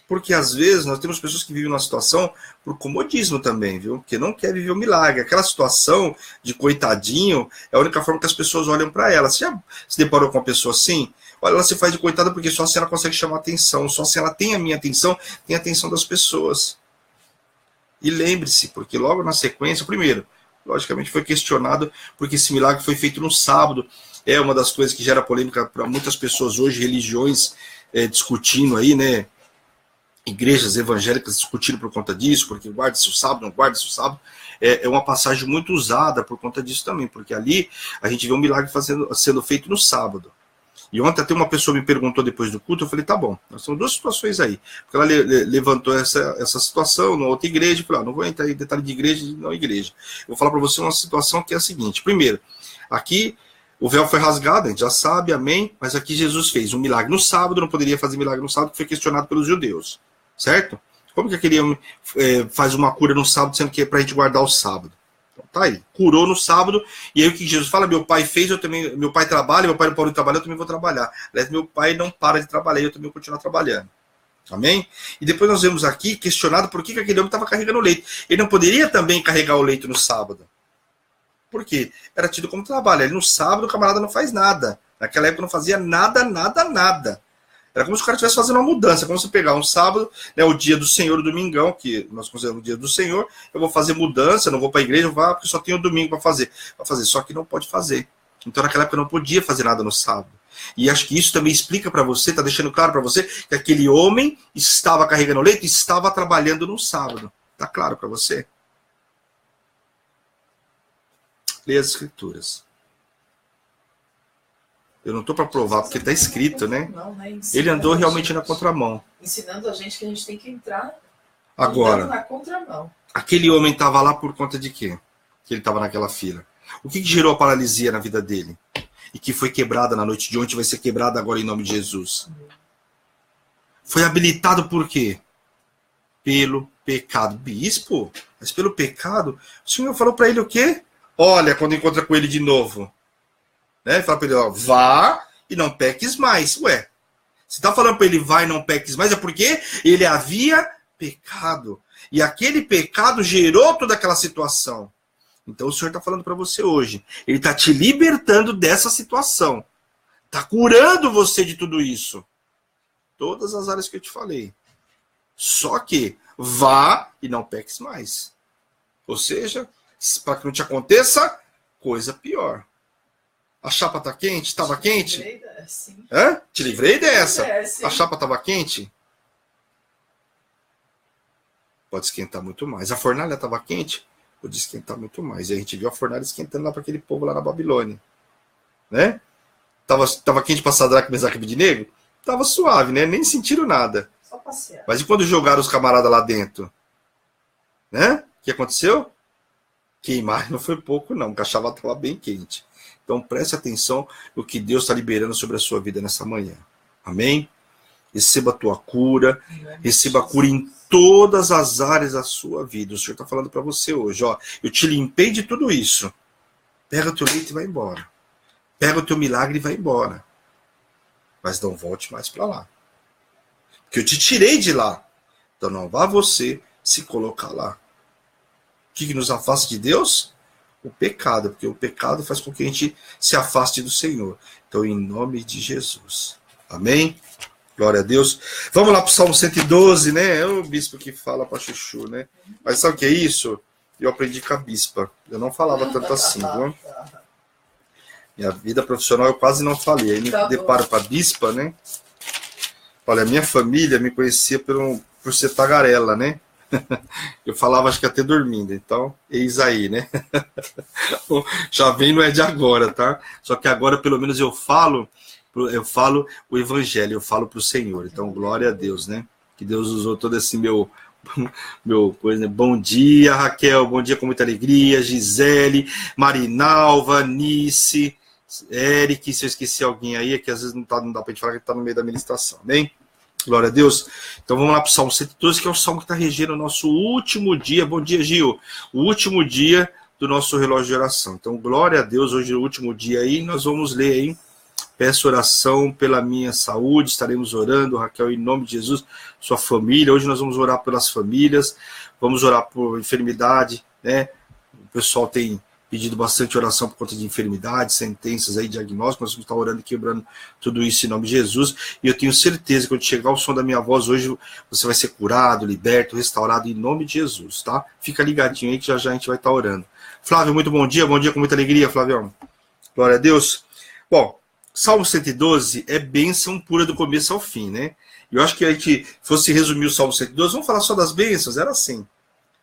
Porque às vezes nós temos pessoas que vivem uma situação por comodismo também, viu? Porque não quer viver o milagre. Aquela situação de coitadinho é a única forma que as pessoas olham para ela. Você já se deparou com uma pessoa assim? Olha, ela se faz de coitada porque só assim ela consegue chamar atenção, só assim ela tem a minha atenção, tem a atenção das pessoas. E lembre-se, porque logo na sequência, primeiro, logicamente foi questionado porque esse milagre foi feito no sábado. É uma das coisas que gera polêmica para muitas pessoas hoje, religiões discutindo aí, né? igrejas evangélicas discutindo por conta disso, porque guarda-se o sábado, não guarda-se o sábado. É uma passagem muito usada por conta disso também, porque ali a gente vê um milagre sendo feito no sábado. E ontem até uma pessoa me perguntou depois do culto, eu falei, tá bom, nós temos duas situações aí. Porque ela levantou essa situação numa outra igreja, eu falei, não vou entrar em detalhe de igreja e não igreja. Eu vou falar para você uma situação que é a seguinte. Primeiro, aqui o véu foi rasgado, a gente já sabe, amém, mas aqui Jesus fez um milagre no sábado, não poderia fazer milagre no sábado, que foi questionado pelos judeus, certo? Como que aquele homem faz uma cura no sábado, sendo que é para a gente guardar o sábado? Então, tá aí, curou no sábado, e aí o que Jesus fala, meu pai fez, eu também, meu pai trabalha, meu pai não parou de trabalhar, eu também vou trabalhar. Aliás, meu pai não para de trabalhar, eu também vou continuar trabalhando. Amém? E depois nós vemos aqui, questionado por que aquele homem estava carregando o leito. Ele não poderia também carregar o leito no sábado. Por quê? Era tido como trabalho. Ele no sábado o camarada não faz nada. Naquela época não fazia nada. Era como se o cara estivesse fazendo uma mudança. Como se pegar um sábado, né, o dia do Senhor, o domingão, que nós consideramos o dia do Senhor, eu vou fazer mudança, não vou para a igreja, porque só tenho o domingo para fazer. Só que não pode fazer. Então naquela época não podia fazer nada no sábado. E acho que isso também explica para você, está deixando claro para você, que aquele homem estava carregando o leito e estava trabalhando no sábado. Está claro para você? Leia as escrituras. Eu não estou para provar, porque está escrito, né? Ele andou realmente na contramão. Ensinando a gente que a gente tem que entrar agora na contramão. Aquele homem estava lá por conta de quê? Que ele estava naquela fila. O que gerou a paralisia na vida dele? E que foi quebrada na noite de ontem, vai ser quebrada agora em nome de Jesus. Foi habilitado por quê? Pelo pecado. Bispo, mas pelo pecado? O Senhor falou para ele o quê? Olha, quando encontra com ele de novo. Né? Fala para ele, ó, vá e não peques mais. Ué, você está falando para ele, vá e não peques mais, é porque ele havia pecado. E aquele pecado gerou toda aquela situação. Então o Senhor está falando para você hoje. Ele está te libertando dessa situação. Está curando você de tudo isso. Todas as áreas que eu te falei. Só que vá e não peques mais. Ou seja, para que não te aconteça coisa pior. A chapa está quente? Estava quente? Te livrei dessa. A chapa estava quente? Pode esquentar muito mais. A fornalha estava quente? Pode esquentar muito mais. E a gente viu a fornalha esquentando lá para aquele povo lá na Babilônia. Né? Tava quente para Sadraque, Mesaque e Abednego? Tava suave, né? Nem sentiram nada. Só passear. Mas e quando jogaram os camaradas lá dentro? Né? O que aconteceu? Queimar não foi pouco, não. Porque a chava estava bem quente. Então preste atenção no que Deus está liberando sobre a sua vida nessa manhã. Amém? Receba a tua cura. Receba a cura em todas as áreas da sua vida. O Senhor está falando para você hoje. Ó, eu te limpei de tudo isso. Pega o teu leito e vai embora. Pega o teu milagre e vai embora. Mas não volte mais para lá. Porque eu te tirei de lá. Então não vá você se colocar lá. O que nos afasta de Deus? O pecado. Porque o pecado faz com que a gente se afaste do Senhor. Então, em nome de Jesus. Amém? Glória a Deus. Vamos lá para o Salmo 112, né? É o bispo que fala para chuchu, né? Mas sabe o que é isso? Eu aprendi com a bispa. Eu não falava tanto assim, viu? Minha vida profissional eu quase não falei. Aí me deparo com a bispa, né? Olha, a minha família me conhecia por ser tagarela, né? Eu falava, acho que até dormindo. Então, eis aí, né? Já vem, não é de agora, tá? Só que agora, pelo menos, eu falo o evangelho, eu falo para o Senhor. Então, glória a Deus, né? Que Deus usou todo esse meu coisa, né? Bom dia, Raquel, bom dia com muita alegria, Gisele, Marinalva, Nice, Eric, se eu esqueci alguém aí, é que às vezes não dá para a gente falar que está no meio da ministração, amém? Glória a Deus. Então vamos lá para o Salmo 112, que é o Salmo que está regendo o nosso último dia. Bom dia, Gil. O último dia do nosso relógio de oração. Então, glória a Deus, hoje é o último dia aí, nós vamos ler aí. Peço oração pela minha saúde, estaremos orando, Raquel, em nome de Jesus, sua família. Hoje nós vamos orar pelas famílias, vamos orar por enfermidade, né? O pessoal tem pedido bastante oração por conta de enfermidade, sentenças aí, diagnóstico. Nós vamos estar orando e quebrando tudo isso em nome de Jesus. E eu tenho certeza que quando chegar o som da minha voz hoje, você vai ser curado, liberto, restaurado em nome de Jesus, tá? Fica ligadinho aí que já já a gente vai estar orando. Flávio, muito bom dia com muita alegria, Flávio. Glória a Deus. Bom, Salmo 112 é bênção pura do começo ao fim, né? Eu acho que a gente fosse resumir o Salmo 112, vamos falar só das bênçãos, era assim.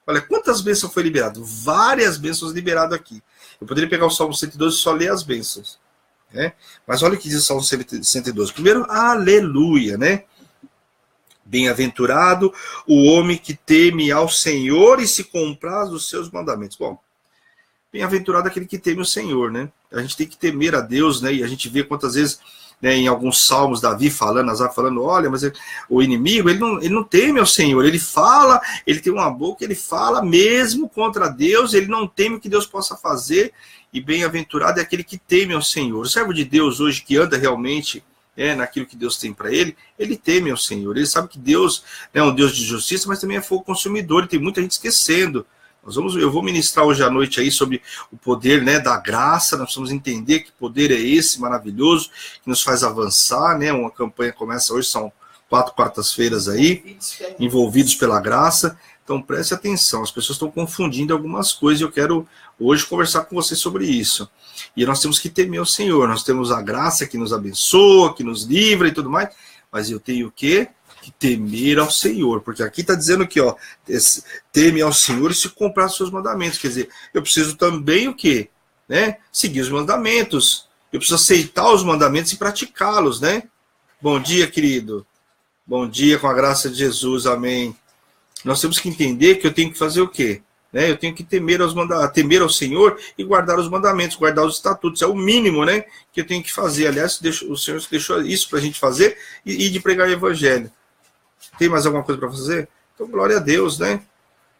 Olha, quantas bênçãos foi liberado? Várias bênçãos liberadas aqui. Eu poderia pegar o Salmo 112 e só ler as bênçãos. Né? Mas olha o que diz o Salmo 112. Primeiro, aleluia, né? Bem-aventurado o homem que teme ao Senhor e se compraz dos seus mandamentos. Bom, bem-aventurado aquele que teme o Senhor, né? A gente tem que temer a Deus, né? E a gente vê quantas vezes, né, em alguns salmos, Davi falando, Asaf falando, olha, mas o inimigo, ele não teme ao Senhor, ele fala, ele tem uma boca, ele fala mesmo contra Deus, ele não teme o que Deus possa fazer, e bem-aventurado é aquele que teme ao Senhor. O servo de Deus hoje, que anda realmente naquilo que Deus tem para ele teme ao Senhor, ele sabe que Deus é um Deus de justiça, mas também é fogo consumidor, e tem muita gente esquecendo. Eu vou ministrar hoje à noite aí sobre o poder, né, da graça. Nós precisamos entender que poder é esse maravilhoso, que nos faz avançar, né? Uma campanha começa hoje, são 4 quartas-feiras aí, envolvidos pela graça. Então preste atenção, as pessoas estão confundindo algumas coisas e eu quero hoje conversar com vocês sobre isso. E nós temos que temer o Senhor, nós temos a graça que nos abençoa, que nos livra e tudo mais, mas eu tenho o quê? Que temer ao Senhor, porque aqui está dizendo que, ó, teme ao Senhor e se comprar os seus mandamentos, quer dizer, eu preciso também o quê? Né? Seguir os mandamentos, eu preciso aceitar os mandamentos e praticá-los, né? Bom dia, querido, bom dia com a graça de Jesus, amém. Nós temos que entender que eu tenho que fazer o quê? Né? Eu tenho que temer ao Senhor e guardar os mandamentos, guardar os estatutos, é o mínimo, né, que eu tenho que fazer. Aliás, o Senhor deixou isso para a gente fazer e de pregar o evangelho. Tem mais alguma coisa para fazer? Então, glória a Deus, né?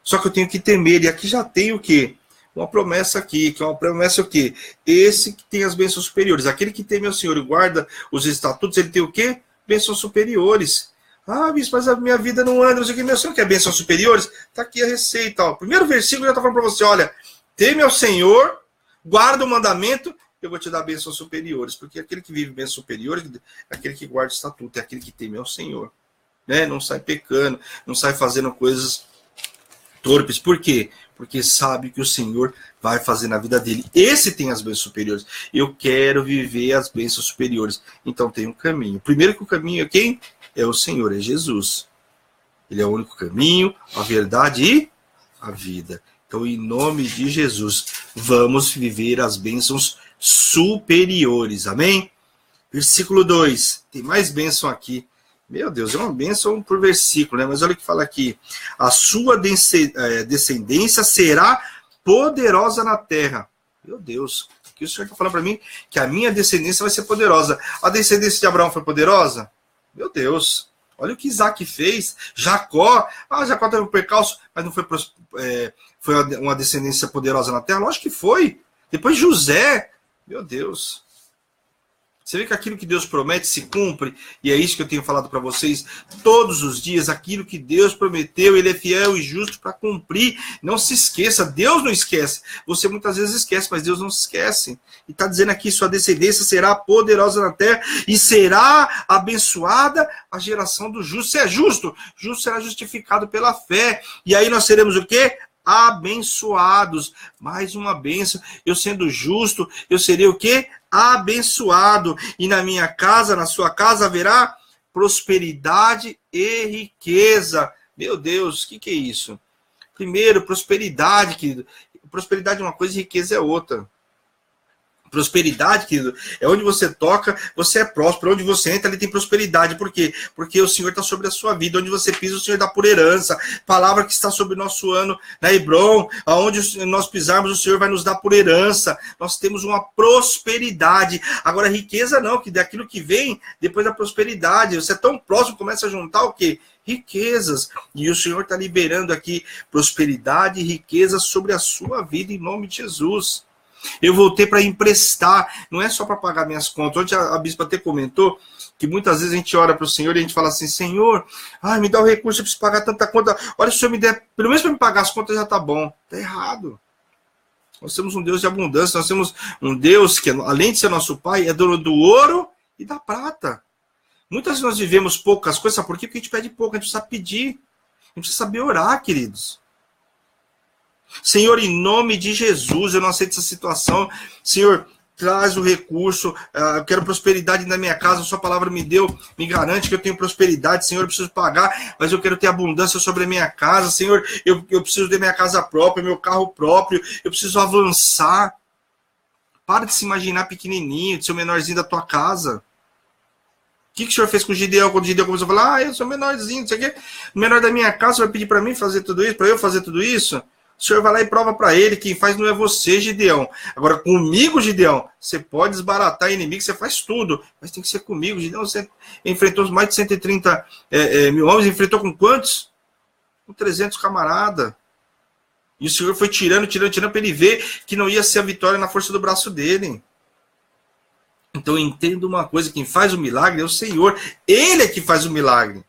Só que eu tenho que temer, e aqui já tem o quê? Uma promessa aqui, que é uma promessa o quê? Esse que tem as bênçãos superiores. Aquele que teme ao Senhor e guarda os estatutos, ele tem o quê? Bênçãos superiores. Ah, bispo, mas a minha vida não anda, não sei o que, meu Senhor quer bênçãos superiores? Está aqui a receita, ó. O primeiro versículo já está falando para você, olha, teme ao Senhor, guarda o mandamento, eu vou te dar bênçãos superiores, porque aquele que vive bênçãos superiores é aquele que guarda o estatuto, é aquele que teme ao Senhor. Né? Não sai pecando, não sai fazendo coisas torpes. Por quê? Porque sabe que o Senhor vai fazer na vida dele. Esse tem as bênçãos superiores. Eu quero viver as bênçãos superiores. Então tem um caminho. Primeiro que o caminho é quem? É o Senhor, é Jesus. Ele é o único caminho, a verdade e a vida. Então, em nome de Jesus, vamos viver as bênçãos superiores. Amém? Versículo 2. Tem mais bênção aqui. Meu Deus, é uma bênção por versículo, né? Mas olha o que fala aqui. A sua descendência será poderosa na terra. Meu Deus, o que o Senhor está falando para mim? Que a minha descendência vai ser poderosa. A descendência de Abraão foi poderosa? Meu Deus, olha o que Isaac fez. Jacó teve um percalço, mas não foi uma descendência poderosa na terra? Lógico que foi. Depois José, meu Deus. Você vê que aquilo que Deus promete se cumpre, e é isso que eu tenho falado para vocês todos os dias, aquilo que Deus prometeu, Ele é fiel e justo para cumprir. Não se esqueça, Deus não esquece. Você muitas vezes esquece, mas Deus não se esquece. E está dizendo aqui, sua descendência será poderosa na terra e será abençoada a geração do justo. Se é justo, justo será justificado pela fé. E aí nós seremos o quê? Abençoados. Mais uma bênção. Eu sendo justo, eu serei o quê? Abençoado. E na minha casa, na sua casa, haverá prosperidade e riqueza. Meu Deus, o que é isso? Primeiro, prosperidade, querido. Prosperidade é uma coisa e riqueza é outra. Prosperidade, querido, é onde você toca, você é próspero. Onde você entra, ali tem prosperidade. Por quê? Porque o Senhor está sobre a sua vida. Onde você pisa, o Senhor dá por herança. Palavra que está sobre o nosso ano na Hebron. Aonde nós pisarmos, o Senhor vai nos dar por herança. Nós temos uma prosperidade. Agora, riqueza não, que daquilo que vem depois da prosperidade. Você é tão próximo, começa a juntar o quê? Riquezas. E o Senhor está liberando aqui prosperidade e riqueza sobre a sua vida, em nome de Jesus. Eu voltei para emprestar, não é só para pagar minhas contas. Ontem a bispa até comentou que muitas vezes a gente ora para o Senhor e a gente fala assim, Senhor, me dá o recurso, eu preciso pagar tanta conta. Olha, se o Senhor me der, pelo menos para me pagar as contas já está bom. Está errado. Nós temos um Deus de abundância, nós temos um Deus que, além de ser nosso Pai, é dono do ouro e da prata. Muitas vezes nós vivemos poucas coisas, sabe por quê? Porque a gente pede pouco, a gente precisa pedir. A gente precisa saber orar, queridos. Senhor, em nome de Jesus, eu não aceito essa situação. Senhor, traz o recurso, eu quero prosperidade na minha casa, a sua palavra me deu, me garante que eu tenho prosperidade, Senhor, eu preciso pagar, mas eu quero ter abundância sobre a minha casa, Senhor, eu preciso ter minha casa própria, meu carro próprio, eu preciso avançar. Para de se imaginar pequenininho, de ser o menorzinho da tua casa. O que o Senhor fez com o Gideão, quando o Gideão começou a falar, eu sou menorzinho, não sei o quê, o menor da minha casa vai pedir para mim fazer tudo isso, para eu fazer tudo isso? O Senhor vai lá e prova para ele, quem faz não é você, Gideão. Agora, comigo, Gideão, você pode desbaratar inimigo, você faz tudo, mas tem que ser comigo. Gideão, você enfrentou mais de 130 mil homens, enfrentou com quantos? Com 300 camarada. E o Senhor foi tirando para ele ver que não ia ser a vitória na força do braço dele. Então, entenda uma coisa, quem faz o milagre é o Senhor. Ele é que faz o milagre.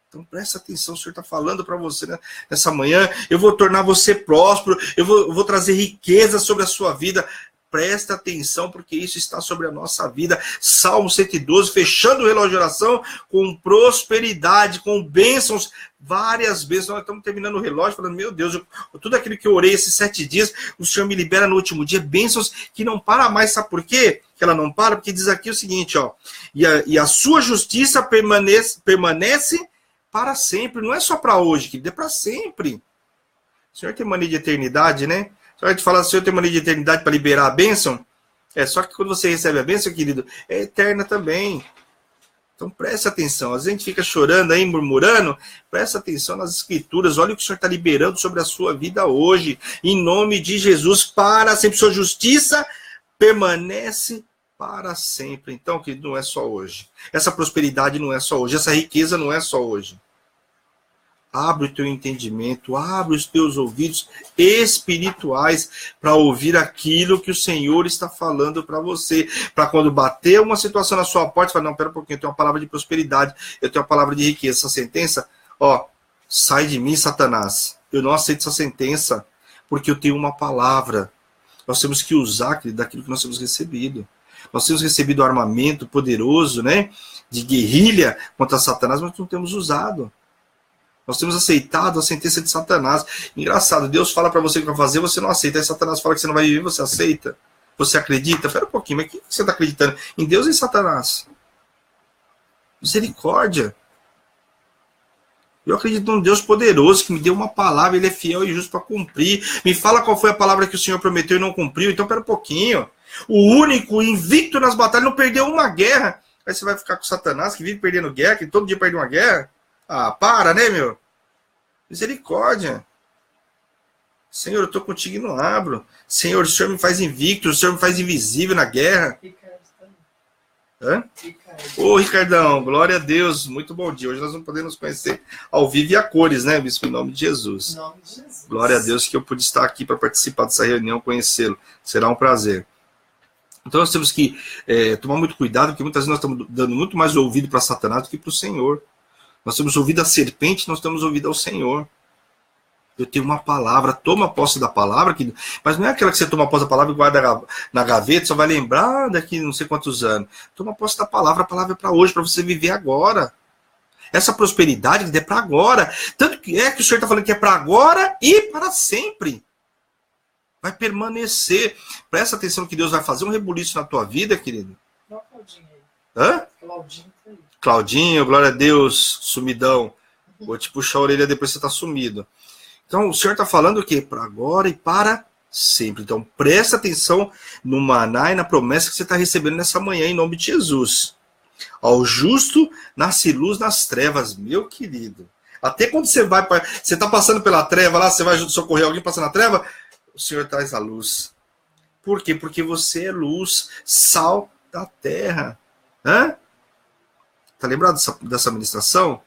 Então presta atenção, o Senhor está falando para você, né, nessa manhã, eu vou tornar você próspero, eu vou trazer riqueza sobre a sua vida. Presta atenção, porque isso está sobre a nossa vida. Salmo 112, fechando o relógio de oração com prosperidade, com bênçãos, várias bênçãos. Nós estamos terminando o relógio, falando, meu Deus, tudo aquilo que eu orei esses 7 dias, o Senhor me libera no último dia, bênçãos que não para mais. Sabe por quê que ela não para? Porque diz aqui o seguinte, ó, e a sua justiça permanece para sempre, não é só para hoje, querido, é para sempre. O Senhor tem mania de eternidade, né? O Senhor te fala, o Senhor tem mania de eternidade para liberar a bênção? Só que quando você recebe a bênção, querido, é eterna também. Então preste atenção. Às vezes a gente fica chorando aí, murmurando. Preste atenção nas escrituras. Olha o que o Senhor está liberando sobre a sua vida hoje. Em nome de Jesus, para sempre. Sua justiça permanece para sempre. Então, querido, não é só hoje. Essa prosperidade não é só hoje. Essa riqueza não é só hoje. Abre o teu entendimento, abre os teus ouvidos espirituais para ouvir aquilo que o Senhor está falando para você. Para quando bater uma situação na sua porta, falar, não, pera um pouquinho, eu tenho uma palavra de prosperidade, eu tenho uma palavra de riqueza. Essa sentença, ó, sai de mim, Satanás. Eu não aceito essa sentença, porque eu tenho uma palavra. Nós temos que usar daquilo que nós temos recebido. Nós temos recebido armamento poderoso, né, de guerrilha contra Satanás, mas não temos usado. Nós temos aceitado a sentença de Satanás. Engraçado, Deus fala para você o que vai fazer, você não aceita. Aí Satanás fala que você não vai viver, você aceita. Você acredita? Espera um pouquinho, mas o que você está acreditando? Em Deus ou em Satanás? Misericórdia. Eu acredito num Deus poderoso que me deu uma palavra, ele é fiel e justo para cumprir. Me fala qual foi a palavra que o Senhor prometeu e não cumpriu. Então, espera um pouquinho. O único invicto nas batalhas não perdeu uma guerra. Aí você vai ficar com Satanás, que vive perdendo guerra, que todo dia perde uma guerra. Ah, para, né, meu? Misericórdia. Senhor, eu estou contigo e não abro. Senhor, o Senhor me faz invicto, o Senhor me faz invisível na guerra. Hã? Ô, Ricardão, glória a Deus, muito bom dia. Hoje nós vamos poder nos conhecer ao vivo e a cores, né, bispo? Em nome de Jesus. Em nome de Jesus. Glória a Deus que eu pude estar aqui para participar dessa reunião, conhecê-lo. Será um prazer. Então nós temos que tomar muito cuidado, porque muitas vezes nós estamos dando muito mais ouvido para Satanás do que para o Senhor. Nós temos ouvido a serpente, nós temos ouvido ao Senhor. Eu tenho uma palavra, toma posse da palavra, mas não é aquela que você toma posse da palavra e guarda na gaveta, só vai lembrar daqui não sei quantos anos. Toma posse da palavra, a palavra é para hoje, para você viver agora. Essa prosperidade é para agora. Tanto que o Senhor está falando que é para agora e para sempre. Vai permanecer. Presta atenção no que Deus vai fazer, um rebuliço na tua vida, querido. Dá uma Claudinha aí. Hã? Claudinho tá aí. Claudinho, glória a Deus, sumidão. Vou te puxar a orelha depois que você está sumido. Então, o Senhor está falando o quê? Para agora e para sempre. Então, presta atenção no maná e na promessa que você está recebendo nessa manhã, em nome de Jesus. Ao justo nasce luz nas trevas, meu querido. Até quando você está passando pela treva lá, você vai socorrer alguém passando na treva, o Senhor traz a luz. Por quê? Porque você é luz, sal da terra. Hã? Está lembrado dessa ministração?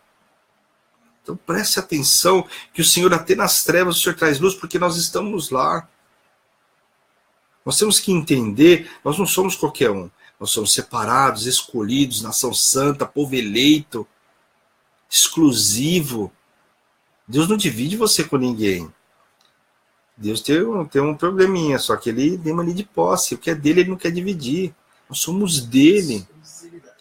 Então preste atenção que o Senhor até nas trevas o Senhor traz luz porque nós estamos lá. Nós temos que entender, nós não somos qualquer um. Nós somos separados, escolhidos, nação santa, povo eleito, exclusivo. Deus não divide você com ninguém. Deus tem um probleminha, só que ele tem mania de posse. O que é dele ele não quer dividir. Nós somos dele.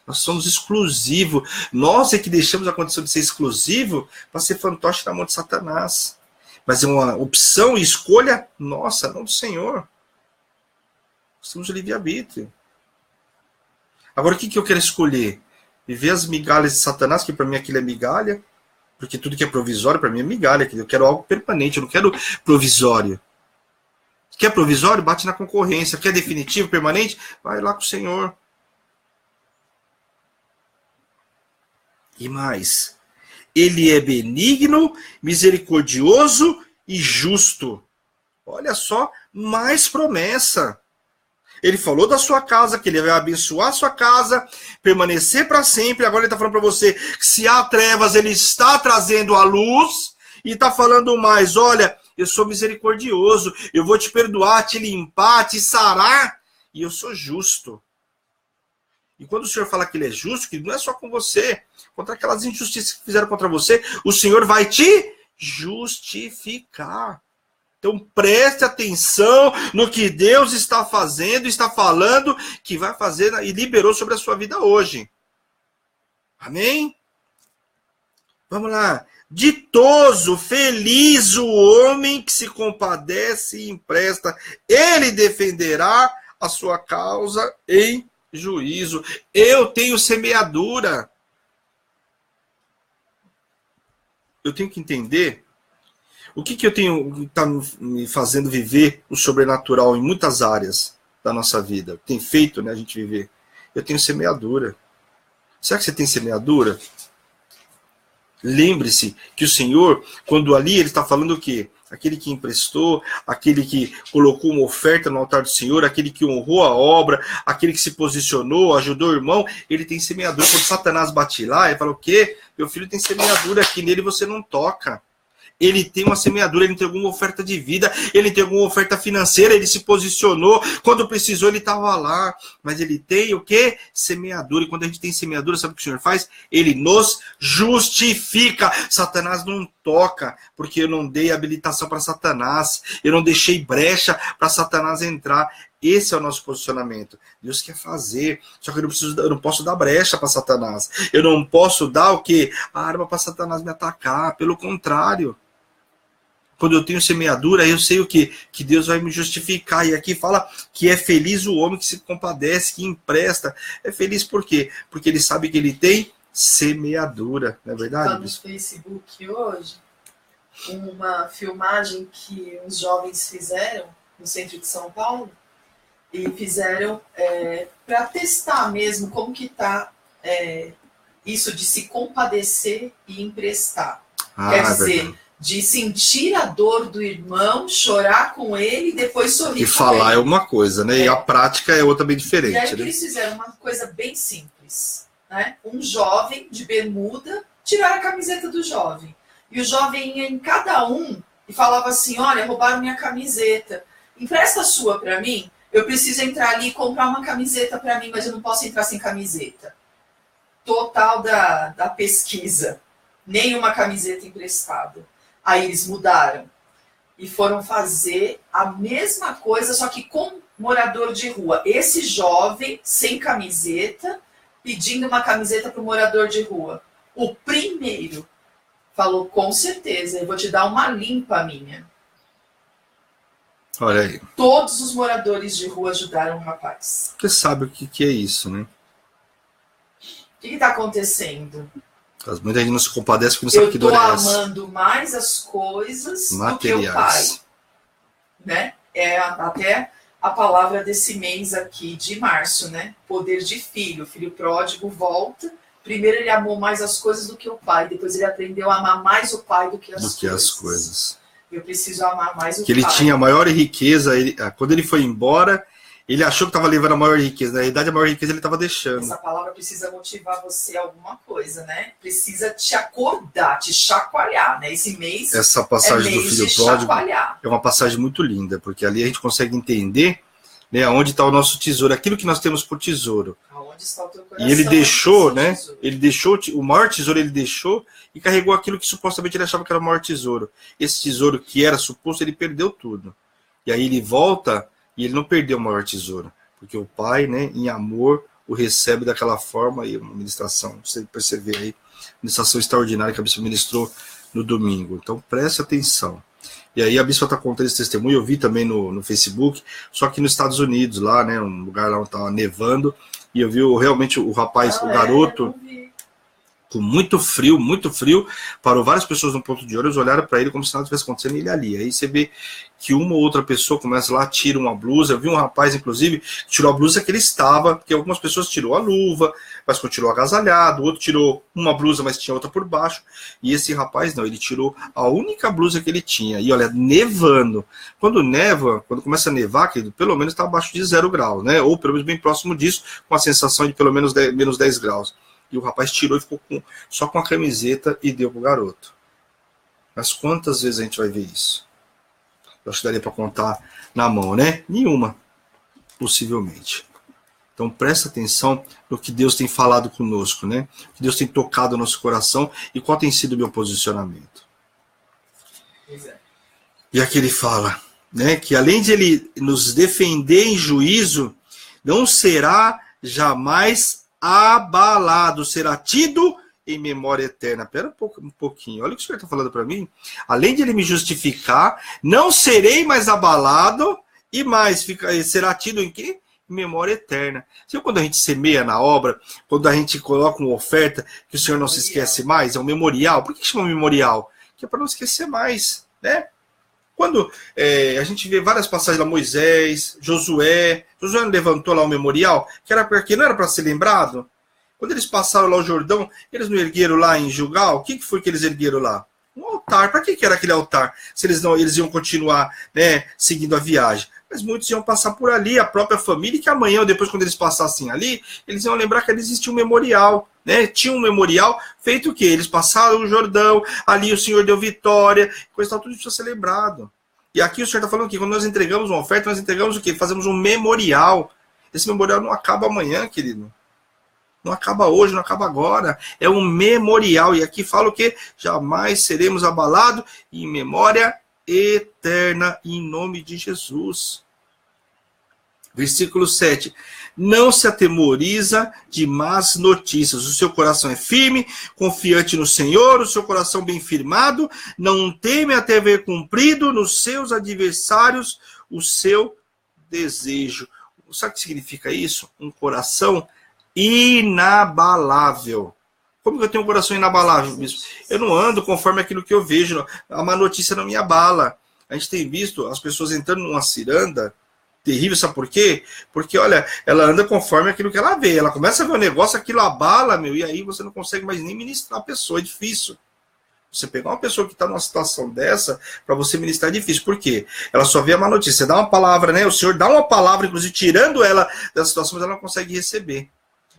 Nós somos exclusivos. Nós é que deixamos a condição de ser exclusivo para ser fantoche na mão de Satanás. Mas é uma opção e escolha nossa, não do Senhor. O Nós temos o livre-arbítrio. Agora, o que eu quero escolher? Viver as migalhas de Satanás, que para mim aquilo é migalha, porque tudo que é provisório para mim é migalha. Eu quero algo permanente, eu não quero provisório. Quer provisório? Bate na concorrência. Quer definitivo, permanente? Vai lá com o Senhor. E mais, ele é benigno, misericordioso e justo. Olha só, mais promessa. Ele falou da sua casa, que ele vai abençoar a sua casa, permanecer para sempre. Agora ele está falando para você que se há trevas, ele está trazendo a luz. E está falando mais, olha, eu sou misericordioso, eu vou te perdoar, te limpar, te sarar. E eu sou justo. E quando o Senhor fala que ele é justo, que não é só com você, contra aquelas injustiças que fizeram contra você, o Senhor vai te justificar. Então preste atenção no que Deus está fazendo, está falando, que vai fazer e liberou sobre a sua vida hoje. Amém? Vamos lá. Ditoso, feliz o homem que se compadece e empresta. Ele defenderá a sua causa em juízo. Eu tenho semeadura. Eu tenho que entender o que eu tenho que está me fazendo viver o sobrenatural em muitas áreas da nossa vida. Tem feito, né, a gente viver. Eu tenho semeadura. Será que você tem semeadura? Lembre-se que o Senhor, quando ali ele está falando o quê? Aquele que emprestou, aquele que colocou uma oferta no altar do Senhor, aquele que honrou a obra, aquele que se posicionou, ajudou o irmão, ele tem semeadura. Quando Satanás bate lá, ele fala o quê? Meu filho tem semeadura aqui, nele você não toca. Ele tem uma semeadura, ele entregou uma oferta de vida, ele entregou uma oferta financeira, ele se posicionou, quando precisou ele estava lá, mas ele tem o quê? Semeadura, e quando a gente tem semeadura, sabe o que o Senhor faz? Ele nos justifica. Satanás não toca, porque eu não dei habilitação para Satanás, eu não deixei brecha para Satanás entrar. Esse é o nosso posicionamento. Deus quer fazer, só que eu não posso dar brecha para Satanás, eu não posso dar o quê? A arma para Satanás me atacar, pelo contrário. Quando eu tenho semeadura, eu sei o quê? Que Deus vai me justificar. E aqui fala que é feliz o homem que se compadece, que empresta. É feliz por quê? Porque ele sabe que ele tem semeadura. Não é verdade? Está no Facebook hoje uma filmagem que os jovens fizeram no centro de São Paulo. E fizeram para testar mesmo como que está isso de se compadecer e emprestar. Quer dizer, de sentir a dor do irmão, chorar com ele e depois sorrir. E falar é uma coisa, né? E a prática é outra bem diferente. E aí né? Eles fizeram uma coisa bem simples. Né? Um jovem de bermuda tirar a camiseta do jovem. E o jovem ia em cada um e falava assim, olha, roubaram minha camiseta. Empresta a sua para mim? Eu preciso entrar ali e comprar uma camiseta para mim, mas eu não posso entrar sem camiseta. Total da pesquisa. Nenhuma camiseta emprestada. Aí eles mudaram. E foram fazer a mesma coisa, só que com morador de rua. Esse jovem, sem camiseta, pedindo uma camiseta para o morador de rua. O primeiro falou, com certeza, eu vou te dar uma limpa minha. Olha aí. Todos os moradores de rua ajudaram o rapaz. Você sabe o que é isso, né? O que está acontecendo? Muita gente não se compadece porque não sabe que dor é essa. Eu estou amando mais as coisas materiais do que o pai. Né? É até a palavra desse mês aqui, de março, né? Poder de filho. O filho pródigo volta. Primeiro ele amou mais as coisas do que o pai. Depois ele aprendeu a amar mais o pai do que as coisas. Eu preciso amar mais o pai. Que ele tinha a maior riqueza. Quando ele foi embora, ele achou que estava levando a maior riqueza. Na realidade, a maior riqueza ele estava deixando. Essa palavra precisa motivar você a alguma coisa, né? Precisa te acordar, te chacoalhar, né? Esse mês essa passagem do filho pródigo é uma passagem muito linda, porque ali a gente consegue entender, né, onde está o nosso tesouro, aquilo que nós temos por tesouro. Aonde está o teu coração? E ele deixou, né? Ele deixou, o maior tesouro ele deixou e carregou aquilo que supostamente ele achava que era o maior tesouro. Esse tesouro que era suposto, ele perdeu tudo. E aí ele volta e ele não perdeu o maior tesouro, porque o pai, né, em amor, o recebe daquela forma. E uma ministração, você perceber aí, ministração extraordinária que a pessoa ministrou no domingo. Então preste atenção. E aí a bispa está contando esse testemunho, eu vi também no Facebook, só que nos Estados Unidos, lá, né, um lugar lá onde estava nevando, e eu vi realmente o rapaz, o garoto, com muito frio, parou várias pessoas no ponto de ônibus, olharam para ele como se nada tivesse acontecendo e ele ali. Aí você vê que uma ou outra pessoa começa lá, tira uma blusa. Eu vi um rapaz, inclusive, que tirou a blusa que ele estava, porque algumas pessoas tirou a luva, mas continuou agasalhado, o outro tirou uma blusa, mas tinha outra por baixo. E esse rapaz não, ele tirou a única blusa que ele tinha. E olha, nevando. Quando neva, quando começa a nevar, querido, pelo menos está abaixo de 0 graus, né? Ou pelo menos bem próximo disso, com a sensação de pelo menos menos 10 graus. E o rapaz tirou e ficou só com a camiseta e deu pro garoto. Mas quantas vezes a gente vai ver isso? Eu acho que daria para contar na mão, né? Nenhuma, possivelmente. Então presta atenção no que Deus tem falado conosco, né? O que Deus tem tocado no nosso coração e qual tem sido o meu posicionamento. E aqui ele fala, né, que além de ele nos defender em juízo, não será jamais abalado, será tido em memória eterna. Pera um pouquinho, olha o que o Senhor está falando para mim. Além de ele me justificar, não serei mais abalado e mais será tido em quê? Em memória eterna. Sabe quando a gente semeia na obra, quando a gente coloca uma oferta que o Senhor não se esquece mais, é um memorial. Por que chama memorial? Que é para não esquecer mais, né? Quando a gente vê várias passagens lá, Moisés, Josué não levantou lá o memorial, que era porque não era para ser lembrado. Quando eles passaram lá o Jordão, eles não ergueram lá em Gilgal? O que foi que eles ergueram lá? Um altar. Para que era aquele altar? Se eles iam continuar, né, seguindo a viagem. Mas muitos iam passar por ali, a própria família, e que amanhã ou depois, quando eles passassem ali, eles iam lembrar que ali existia um memorial. Né? Tinha um memorial feito o quê? Eles passaram o Jordão, ali o Senhor deu vitória, coisa tal, tudo isso precisa ser lembrado. E aqui o Senhor está falando que quando nós entregamos uma oferta, nós entregamos o quê? Fazemos um memorial. Esse memorial não acaba amanhã, querido. Não acaba hoje, não acaba agora. É um memorial. E aqui fala o quê? Jamais seremos abalados em memória eterna, em nome de Jesus. Versículo 7. Não se atemoriza de más notícias. O seu coração é firme, confiante no Senhor, o seu coração bem firmado, não teme até ver cumprido nos seus adversários o seu desejo. Sabe o que significa isso? Um coração inabalável. Como que eu tenho um coração inabalável, bispo? Eu não ando conforme aquilo que eu vejo. A má notícia não me abala. A gente tem visto as pessoas entrando numa ciranda terrível, sabe por quê? Porque, olha, ela anda conforme aquilo que ela vê. Ela começa a ver um negócio, aquilo abala, meu, e aí você não consegue mais nem ministrar a pessoa. É difícil. Você pegar uma pessoa que está numa situação dessa, para você ministrar é difícil. Por quê? Ela só vê a má notícia. Você dá uma palavra, né? O Senhor dá uma palavra, inclusive tirando ela da situação, mas ela não consegue receber.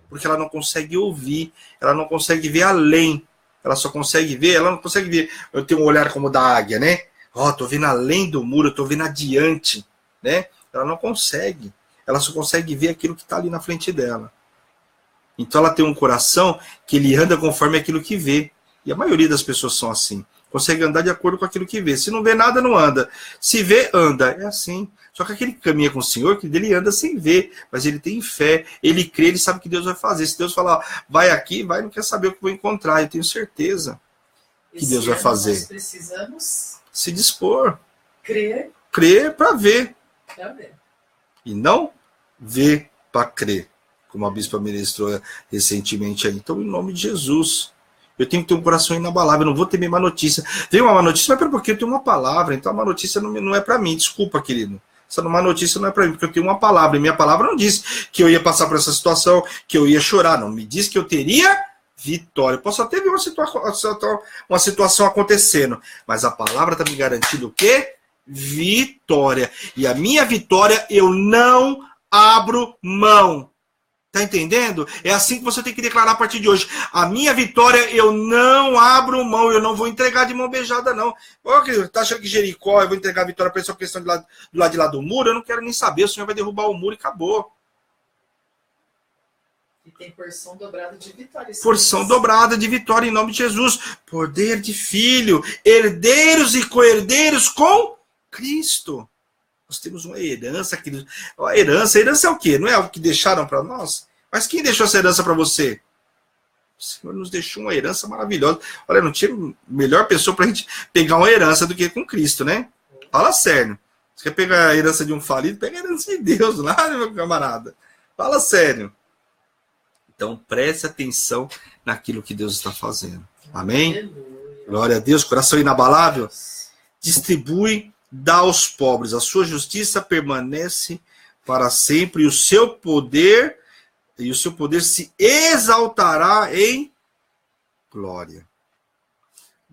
Porque ela não consegue ouvir, ela não consegue ver além. Ela só consegue ver, ela não consegue ver. Eu tenho um olhar como da águia, né? Ó, tô vendo além do muro, eu tô vendo adiante, né? Ela não consegue. Ela só consegue ver aquilo que está ali na frente dela. Então ela tem um coração que ele anda conforme aquilo que vê. E a maioria das pessoas são assim. Consegue andar de acordo com aquilo que vê. Se não vê nada, não anda. Se vê, anda. É assim. Só que aquele que caminha com o Senhor, que ele anda sem ver. Mas ele tem fé. Ele crê, ele sabe o que Deus vai fazer. Se Deus falar, vai aqui, vai, não quer saber o que vou encontrar. Eu tenho certeza que Deus vai fazer. Nós precisamos se dispor. Crer. Crer para ver. Para ver. E não ver para crer. Como a bispa ministrou recentemente aí. Então, em nome de Jesus. Eu tenho que ter um coração inabalável, eu não vou ter má notícia. Veio uma má notícia, mas porque eu tenho uma palavra, então a má notícia não é para mim, desculpa, querido. Essa má notícia não é para mim, porque eu tenho uma palavra, e minha palavra não diz que eu ia passar por essa situação, que eu ia chorar, não. Me diz que eu teria vitória. Eu posso até ver uma situação acontecendo, mas a palavra está me garantindo o quê? Vitória. E a minha vitória eu não abro mão. Tá entendendo? É assim que você tem que declarar a partir de hoje. A minha vitória eu não abro mão, eu não vou entregar de mão beijada, não. Ô, querido, tá achando que Jericó, eu vou entregar a vitória para essa questão do lado de lá do muro? Eu não quero nem saber, o Senhor vai derrubar o muro e acabou. E tem porção dobrada de vitória. Porção dobrada de vitória em nome de Jesus. Poder de filho, herdeiros e co-herdeiros com Cristo. Nós temos uma herança, querido. A herança é o quê? Não é algo que deixaram para nós? Mas quem deixou essa herança para você? O Senhor nos deixou uma herança maravilhosa. Olha, não tinha melhor pessoa para a gente pegar uma herança do que com Cristo, né? Fala sério. Você quer pegar a herança de um falido? Pega a herança de Deus lá, meu camarada. Fala sério. Então, preste atenção naquilo que Deus está fazendo. Amém? Glória a Deus. Coração inabalável. Distribui, dá aos pobres. A sua justiça permanece para sempre. E o seu poder se exaltará em glória.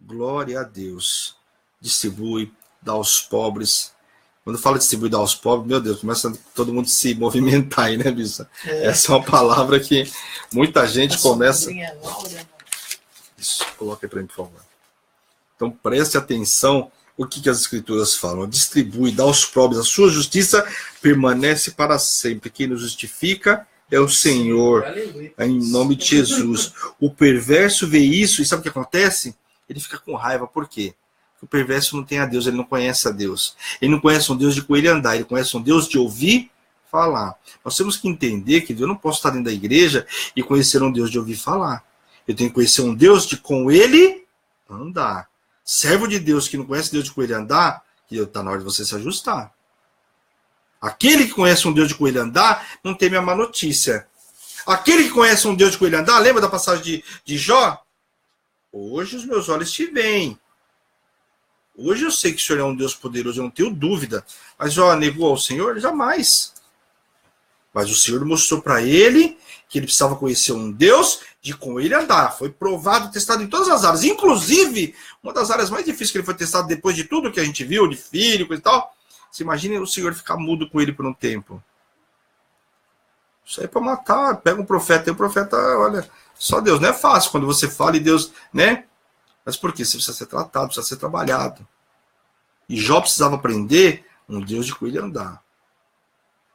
Glória a Deus. Distribui, dá aos pobres. Quando fala distribuir, dá aos pobres, meu Deus, começa todo mundo se movimentar aí, né, Bisa? Essa é uma palavra que muita gente começa... Isso, coloca aí para mim, por favor. Então, preste atenção o que as escrituras falam. Distribui, dá aos pobres. A sua justiça permanece para sempre. Quem nos justifica é o Senhor. Aleluia. Em nome de Jesus. O perverso vê isso e sabe o que acontece? Ele fica com raiva. Por quê? Porque o perverso não tem a Deus, ele não conhece a Deus. Ele não conhece um Deus de com ele andar, ele conhece um Deus de ouvir falar. Nós temos que entender que eu não posso estar dentro da igreja e conhecer um Deus de ouvir falar. Eu tenho que conhecer um Deus de com ele andar. Servo de Deus que não conhece Deus de com ele andar, que está na hora de você se ajustar. Aquele que conhece um Deus de com ele andar, não teme a má notícia. Aquele que conhece um Deus de com ele andar, lembra da passagem de Jó? Hoje os meus olhos te veem. Hoje eu sei que o Senhor é um Deus poderoso, eu não tenho dúvida. Mas Jó negou ao Senhor? Jamais. Mas o Senhor mostrou para ele que ele precisava conhecer um Deus de com ele andar. Foi provado, testado em todas as áreas. Inclusive, uma das áreas mais difíceis que ele foi testado depois de tudo que a gente viu, de filho, coisa e tal. Você imagina o Senhor ficar mudo com ele por um tempo. Isso aí é para matar. Pega um profeta, e o profeta, olha, só Deus. Não é fácil quando você fala e Deus, né? Mas por quê? Você precisa ser tratado, precisa ser trabalhado. E Jó precisava aprender um Deus de com ele andar.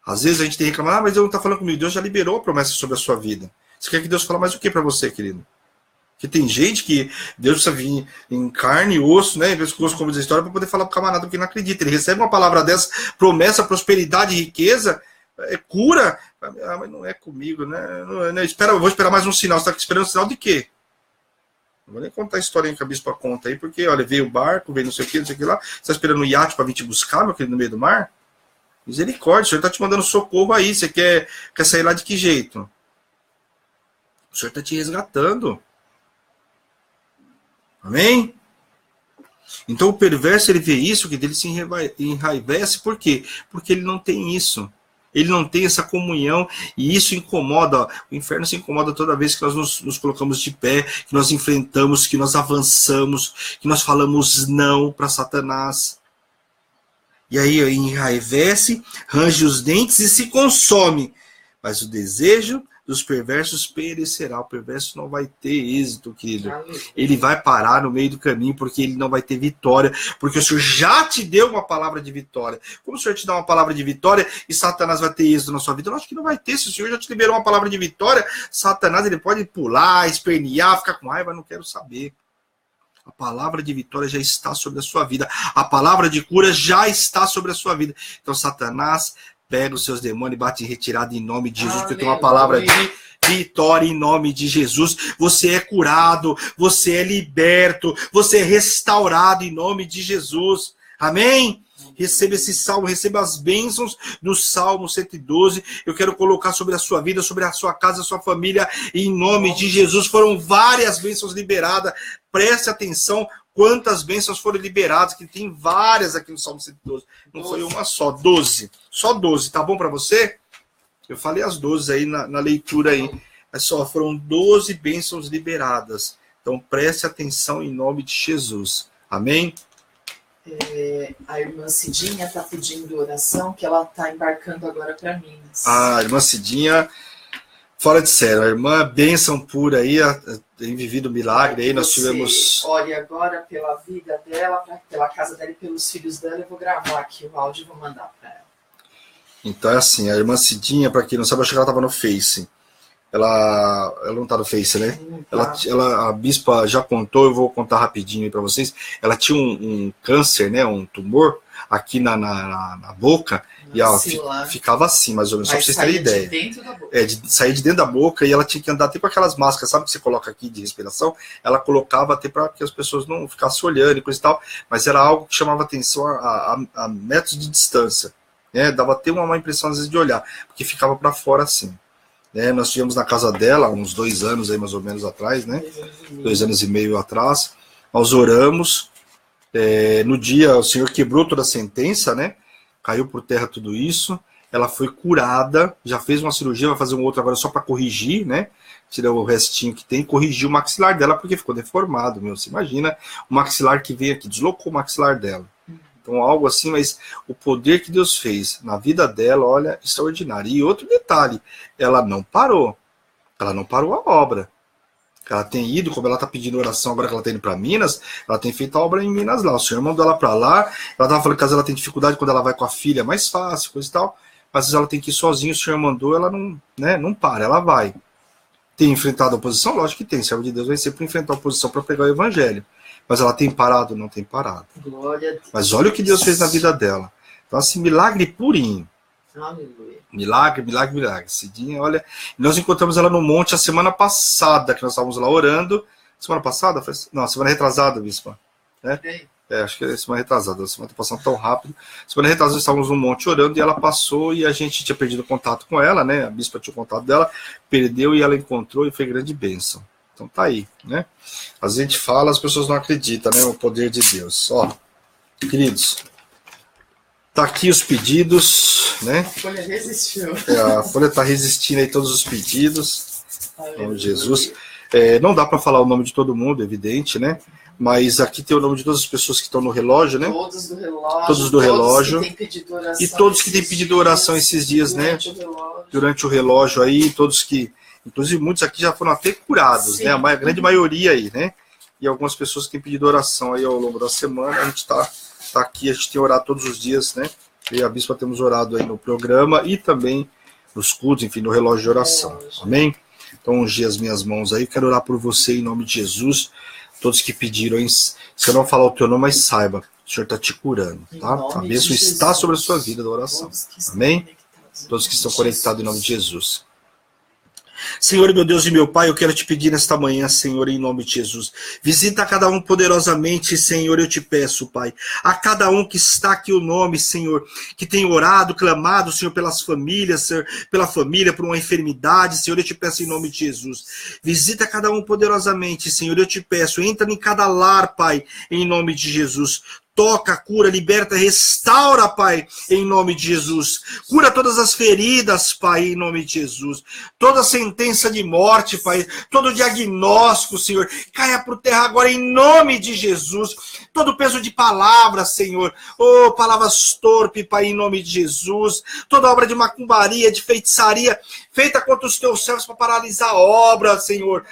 Às vezes a gente tem que reclamar, mas Deus não está falando comigo. Deus já liberou a promessa sobre a sua vida. Você quer que Deus fale mais o que para você, querido? Porque tem gente que Deus precisa vir em carne e osso, né? Em osso, como diz a história, para poder falar para o camarada porque não acredita. Ele recebe uma palavra dessa, promessa, prosperidade e riqueza, cura. Ah, mas não é comigo, né? Eu vou esperar mais um sinal. Você está esperando um sinal de quê? Não vou nem contar a história que a bispa conta aí, porque, olha, veio o barco, veio não sei o que lá. Você está esperando um iate para vir te buscar, meu querido, no meio do mar? Misericórdia, o Senhor está te mandando socorro aí. Você quer sair lá de que jeito? O Senhor está te resgatando. Amém? Então o perverso, ele vê isso, que dele se enraivece. Por quê? Porque ele não tem isso. Ele não tem essa comunhão, e isso incomoda. O inferno se incomoda toda vez que nós nos colocamos de pé, que nós enfrentamos, que nós avançamos, que nós falamos não para Satanás. E aí enraivece, range os dentes e se consome. Mas o desejo dos perversos perecerá. O perverso não vai ter êxito, querido. Ele vai parar no meio do caminho, porque ele não vai ter vitória. Porque o Senhor já te deu uma palavra de vitória. Como o Senhor te dá uma palavra de vitória e Satanás vai ter êxito na sua vida? Eu acho que não vai ter. Se o Senhor já te liberou uma palavra de vitória, Satanás ele pode pular, espernear, ficar com raiva, não quero saber. A palavra de vitória já está sobre a sua vida. A palavra de cura já está sobre a sua vida. Então, Satanás, pega os seus demônios e bate em retirada em nome de Jesus. Porque eu tenho uma palavra de vitória em nome de Jesus. Você é curado, você é liberto, você é restaurado em nome de Jesus. Amém? Receba esse salmo, receba as bênçãos do Salmo 112. Eu quero colocar sobre a sua vida, sobre a sua casa, a sua família, em nome de Jesus. Foram várias bênçãos liberadas. Preste atenção quantas bênçãos foram liberadas, que tem várias aqui no Salmo 112. Não foi uma só, 12. Só 12, tá bom para você? Eu falei as 12 aí na leitura aí. Mas só foram 12 bênçãos liberadas. Então preste atenção em nome de Jesus. Amém? A irmã Cidinha está pedindo oração, que ela está embarcando agora para Minas. A irmã Cidinha, fora de sério, a irmã bênção pura aí, tem vivido milagre aí, nós tivemos... Ore agora pela vida dela, pela casa dela e pelos filhos dela. Eu vou gravar aqui o áudio e vou mandar para ela. Então é assim, a irmã Cidinha, para quem não sabe, acho que ela estava no Face. Ela não está no Face, né? A bispa já contou, eu vou contar rapidinho aí para vocês. Ela tinha um câncer, né? Um tumor. aqui na boca, e ela ficava assim, mais ou menos, só pra vocês terem ideia. De sair de dentro da boca, e ela tinha que andar até com aquelas máscaras, sabe, que você coloca aqui de respiração? Ela colocava até para que as pessoas não ficassem olhando e coisa e tal, mas era algo que chamava atenção a metros de distância, né? Dava até uma impressão às vezes de olhar, porque ficava para fora assim. Nós estivemos na casa dela, uns 2 anos aí mais ou menos atrás, né? 2 anos e meio atrás, nós oramos, no dia o Senhor quebrou toda a sentença, né? Caiu por terra tudo isso, ela foi curada, já fez uma cirurgia, vai fazer um outro agora só para corrigir, né? Tirar o restinho que tem, corrigir o maxilar dela, porque ficou deformado, você imagina o maxilar que veio aqui, deslocou o maxilar dela. Então, algo assim, mas o poder que Deus fez na vida dela, olha, extraordinário. E outro detalhe, ela não parou a obra. Ela tem ido, como ela está pedindo oração agora que ela está indo para Minas, ela tem feito a obra em Minas lá. O Senhor mandou ela para lá, ela estava falando que às vezes ela tem dificuldade quando ela vai com a filha, é mais fácil, coisa e tal. Às vezes ela tem que ir sozinha, o Senhor mandou, ela não para, ela vai. Tem enfrentado a oposição? Lógico que tem, servo de Deus vai sempre enfrentar a oposição para pregar o evangelho. Mas ela tem parado? Não tem parado. Glória a Deus. Mas olha o que Deus fez na vida dela. Então, assim, milagre purinho. Aleluia. Milagre. Cidinha, olha. Nós encontramos ela no monte a semana passada, que nós estávamos lá orando. Semana passada? Não, semana retrasada, Bispa. Né? Acho que é semana retrasada. A semana está passando tão rápido. Semana retrasada nós estávamos no monte orando e ela passou e a gente tinha perdido contato com ela, né? A Bispa tinha o contato dela, perdeu e ela encontrou e foi grande bênção. Então tá aí, né? Às vezes a gente fala, as pessoas não acreditam, né? O poder de Deus. Ó, queridos, tá aqui os pedidos, né? A Folha resistiu. A Folha tá resistindo aí todos os pedidos. Em nome de Jesus. Não dá para falar o nome de todo mundo, evidente, né? Mas aqui tem o nome de todas as pessoas que estão no relógio, né? Todos do relógio. Todos do relógio. E todos que têm pedido oração esses dias, né? Durante o relógio aí, todos que... Inclusive, muitos aqui já foram até curados, sim, né? A grande maioria aí, né? E algumas pessoas que têm pedido oração aí ao longo da semana. A gente tá aqui, a gente tem orado todos os dias, né? Eu e a Bispa temos orado aí no programa e também nos cultos, enfim, no relógio de oração. Amém? Então, ungir as minhas mãos aí. Quero orar por você em nome de Jesus. Todos que pediram, hein? Se eu não falar o teu nome, mas saiba, o Senhor está te curando, tá? A bênção está sobre a sua vida da oração. Amém? Todos que estão conectados em nome de Jesus. Senhor, meu Deus e meu Pai, eu quero te pedir nesta manhã, Senhor, em nome de Jesus. Visita cada um poderosamente, Senhor, eu te peço, Pai. A cada um que está aqui o nome, Senhor, que tem orado, clamado, Senhor, pelas famílias, Senhor, pela família, por uma enfermidade, Senhor, eu te peço em nome de Jesus. Visita cada um poderosamente, Senhor, eu te peço. Entra em cada lar, Pai, em nome de Jesus. Toca, cura, liberta, restaura, Pai, em nome de Jesus. Cura todas as feridas, Pai, em nome de Jesus. Toda sentença de morte, Pai, todo diagnóstico, Senhor, caia por terra agora em nome de Jesus. Todo peso de palavras, Senhor, palavras torpes, Pai, em nome de Jesus. Toda obra de macumbaria, de feitiçaria, feita contra os teus servos para paralisar a obra, Senhor.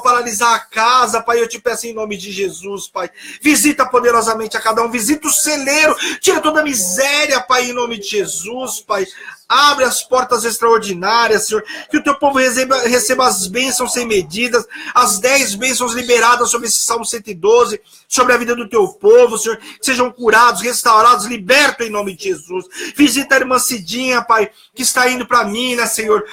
Paralisar a casa, Pai, eu te peço em nome de Jesus, Pai. Visita poderosamente a cada um, visita o celeiro, tira toda a miséria, Pai, em nome de Jesus, Pai. Abre as portas extraordinárias, Senhor, que o teu povo receba as bênçãos sem medidas, as 10 bênçãos liberadas sobre esse Salmo 112, sobre a vida do teu povo, Senhor, que sejam curados, restaurados, libertos em nome de Jesus. Visita a irmã Cidinha, Pai, que está indo para Minas, Senhor.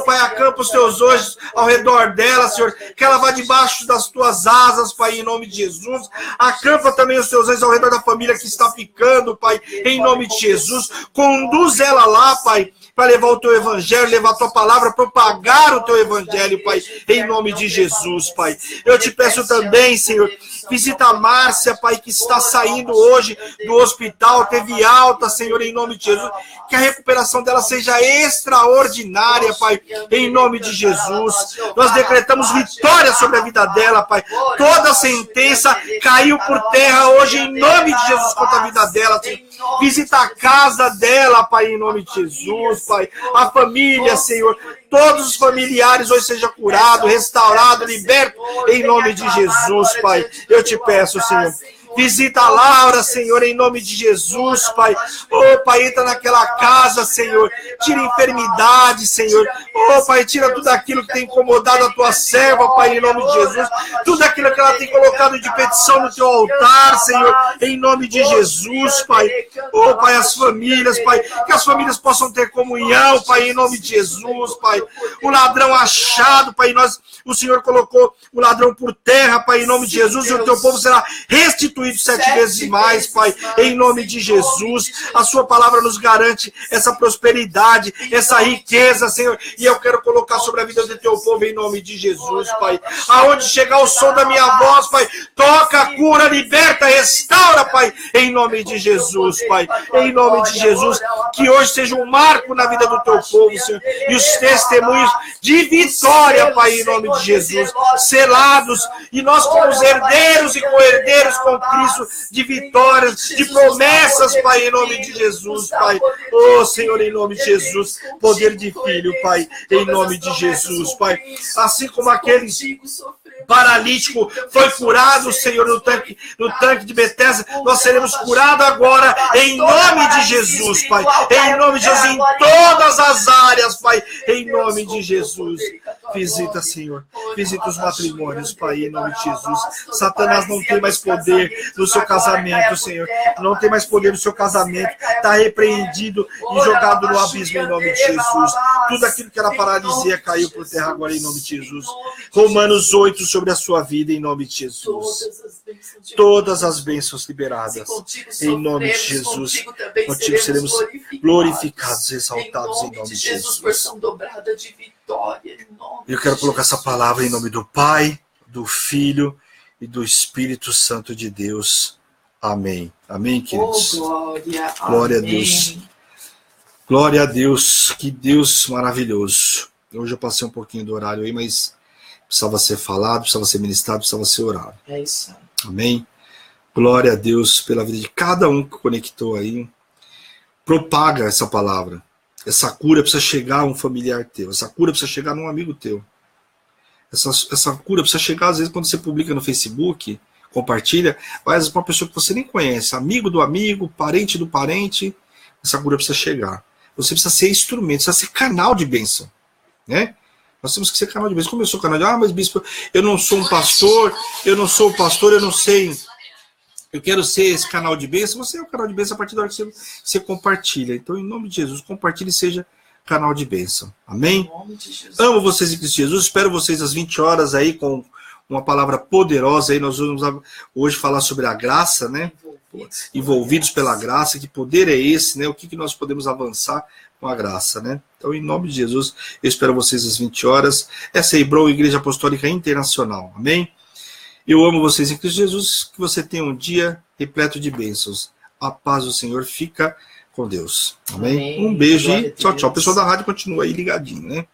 Pai, acampa os teus anjos ao redor dela, Senhor, que ela vá debaixo das tuas asas, Pai, em nome de Jesus. Acampa também os teus anjos ao redor da família que está ficando, Pai, em nome de Jesus. Conduz ela lá, Pai, para levar o teu evangelho, levar a tua palavra, propagar o teu evangelho, Pai, em nome de Jesus, Pai. Eu te peço também, Senhor, visita a Márcia, Pai, que está saindo hoje do hospital, teve alta, Senhor, em nome de Jesus, que a recuperação dela seja extraordinária, Pai, em nome de Jesus. Nós decretamos vitória sobre a vida dela, Pai. Toda sentença caiu por terra hoje, em nome de Jesus, contra a vida dela, Senhor. Visita a casa dela, Pai, em nome de Jesus, Pai. A família, Senhor. Todos os familiares hoje sejam curados, restaurados, libertos, em nome de Jesus, Pai. Eu te peço, Senhor. Visita a Laura, Senhor, em nome de Jesus, Pai. Oh, Pai, entra naquela casa, Senhor. Tira a enfermidade, Senhor. Oh, Pai, tira tudo aquilo que tem incomodado a tua serva, Pai, em nome de Jesus. Tudo aquilo que ela tem colocado de petição no teu altar, Senhor, em nome de Jesus, Pai. Oh, Pai, as famílias, Pai, que as famílias possam ter comunhão, Pai, em nome de Jesus, Pai. O ladrão achado, Pai, o Senhor colocou o ladrão por terra, Pai, em nome de Jesus, e o teu povo será restituído 7 vezes mais, Pai, em nome de Jesus. A sua palavra nos garante essa prosperidade, essa riqueza, Senhor, e eu quero colocar sobre a vida do teu povo em nome de Jesus, Pai. Aonde chegar o som da minha voz, Pai, toca, cura, liberta, restaura, Pai, em nome de Jesus, Pai, em nome de Jesus, que hoje seja um marco na vida do teu povo, Senhor, e os testemunhos de vitória, Pai, em nome de Jesus, selados, e nós como os herdeiros e co-herdeiros com Cristo, de vitórias, de promessas, Pai, em nome de Jesus, Pai. Oh, Senhor, em nome de Jesus, poder de filho, Pai, em nome de Jesus, Pai. Assim como aquele paralítico foi curado, Senhor, no tanque de Betesda, nós seremos curados agora, em nome de Jesus, Pai. Em nome de Jesus, em todas as áreas, Pai, em nome de Jesus. Visita, Senhor, visita os matrimônios, Pai, em nome de Jesus. Satanás não tem mais poder no seu casamento, Senhor. Não tem mais poder no seu casamento. Está repreendido e jogado no abismo, em nome de Jesus. Tudo aquilo que era paralisia caiu por terra agora, em nome de Jesus. Romanos 8 sobre a sua vida, em nome de Jesus. Todas as bênçãos liberadas, em nome de Jesus. Contigo seremos glorificados, exaltados, em nome de Jesus. Eu quero colocar essa palavra em nome do Pai, do Filho e do Espírito Santo de Deus. Amém. Amém, queridos? Glória a Deus. Glória a Deus. Que Deus maravilhoso. Hoje eu passei um pouquinho do horário aí, mas precisava ser falado, precisava ser ministrado, precisava ser orado. É isso. Amém. Glória a Deus pela vida de cada um que conectou aí. Propaga essa palavra. Essa cura precisa chegar a um familiar teu. Essa cura precisa chegar num amigo teu. Essa cura precisa chegar, às vezes, quando você publica no Facebook, compartilha, vai às vezes para uma pessoa que você nem conhece, amigo do amigo, parente do parente. Essa cura precisa chegar. Você precisa ser instrumento, precisa ser canal de bênção. Né? Nós temos que ser canal de bênção. Como eu sou canal de... mas bispo, eu não sou um pastor, eu não sou pastor, eu não sei... Eu quero ser esse canal de bênção. Você é o canal de bênção a partir da hora que você compartilha. Então, em nome de Jesus, compartilhe e seja canal de bênção. Amém? Amo vocês em Cristo Jesus. Espero vocês às 20 horas aí com uma palavra poderosa. Aí nós vamos hoje falar sobre a graça, né? Envolvidos pela graça. Que poder é esse, né? O que nós podemos avançar com a graça, né? Então, em nome de Jesus, eu espero vocês às 20 horas. Essa é a Hebron Igreja Apostólica Internacional. Amém? Eu amo vocês em Cristo Jesus, que você tenha um dia repleto de bênçãos. A paz do Senhor fica com Deus. Amém? Um beijo e tchau, tchau. O pessoal da rádio continua aí ligadinho, né?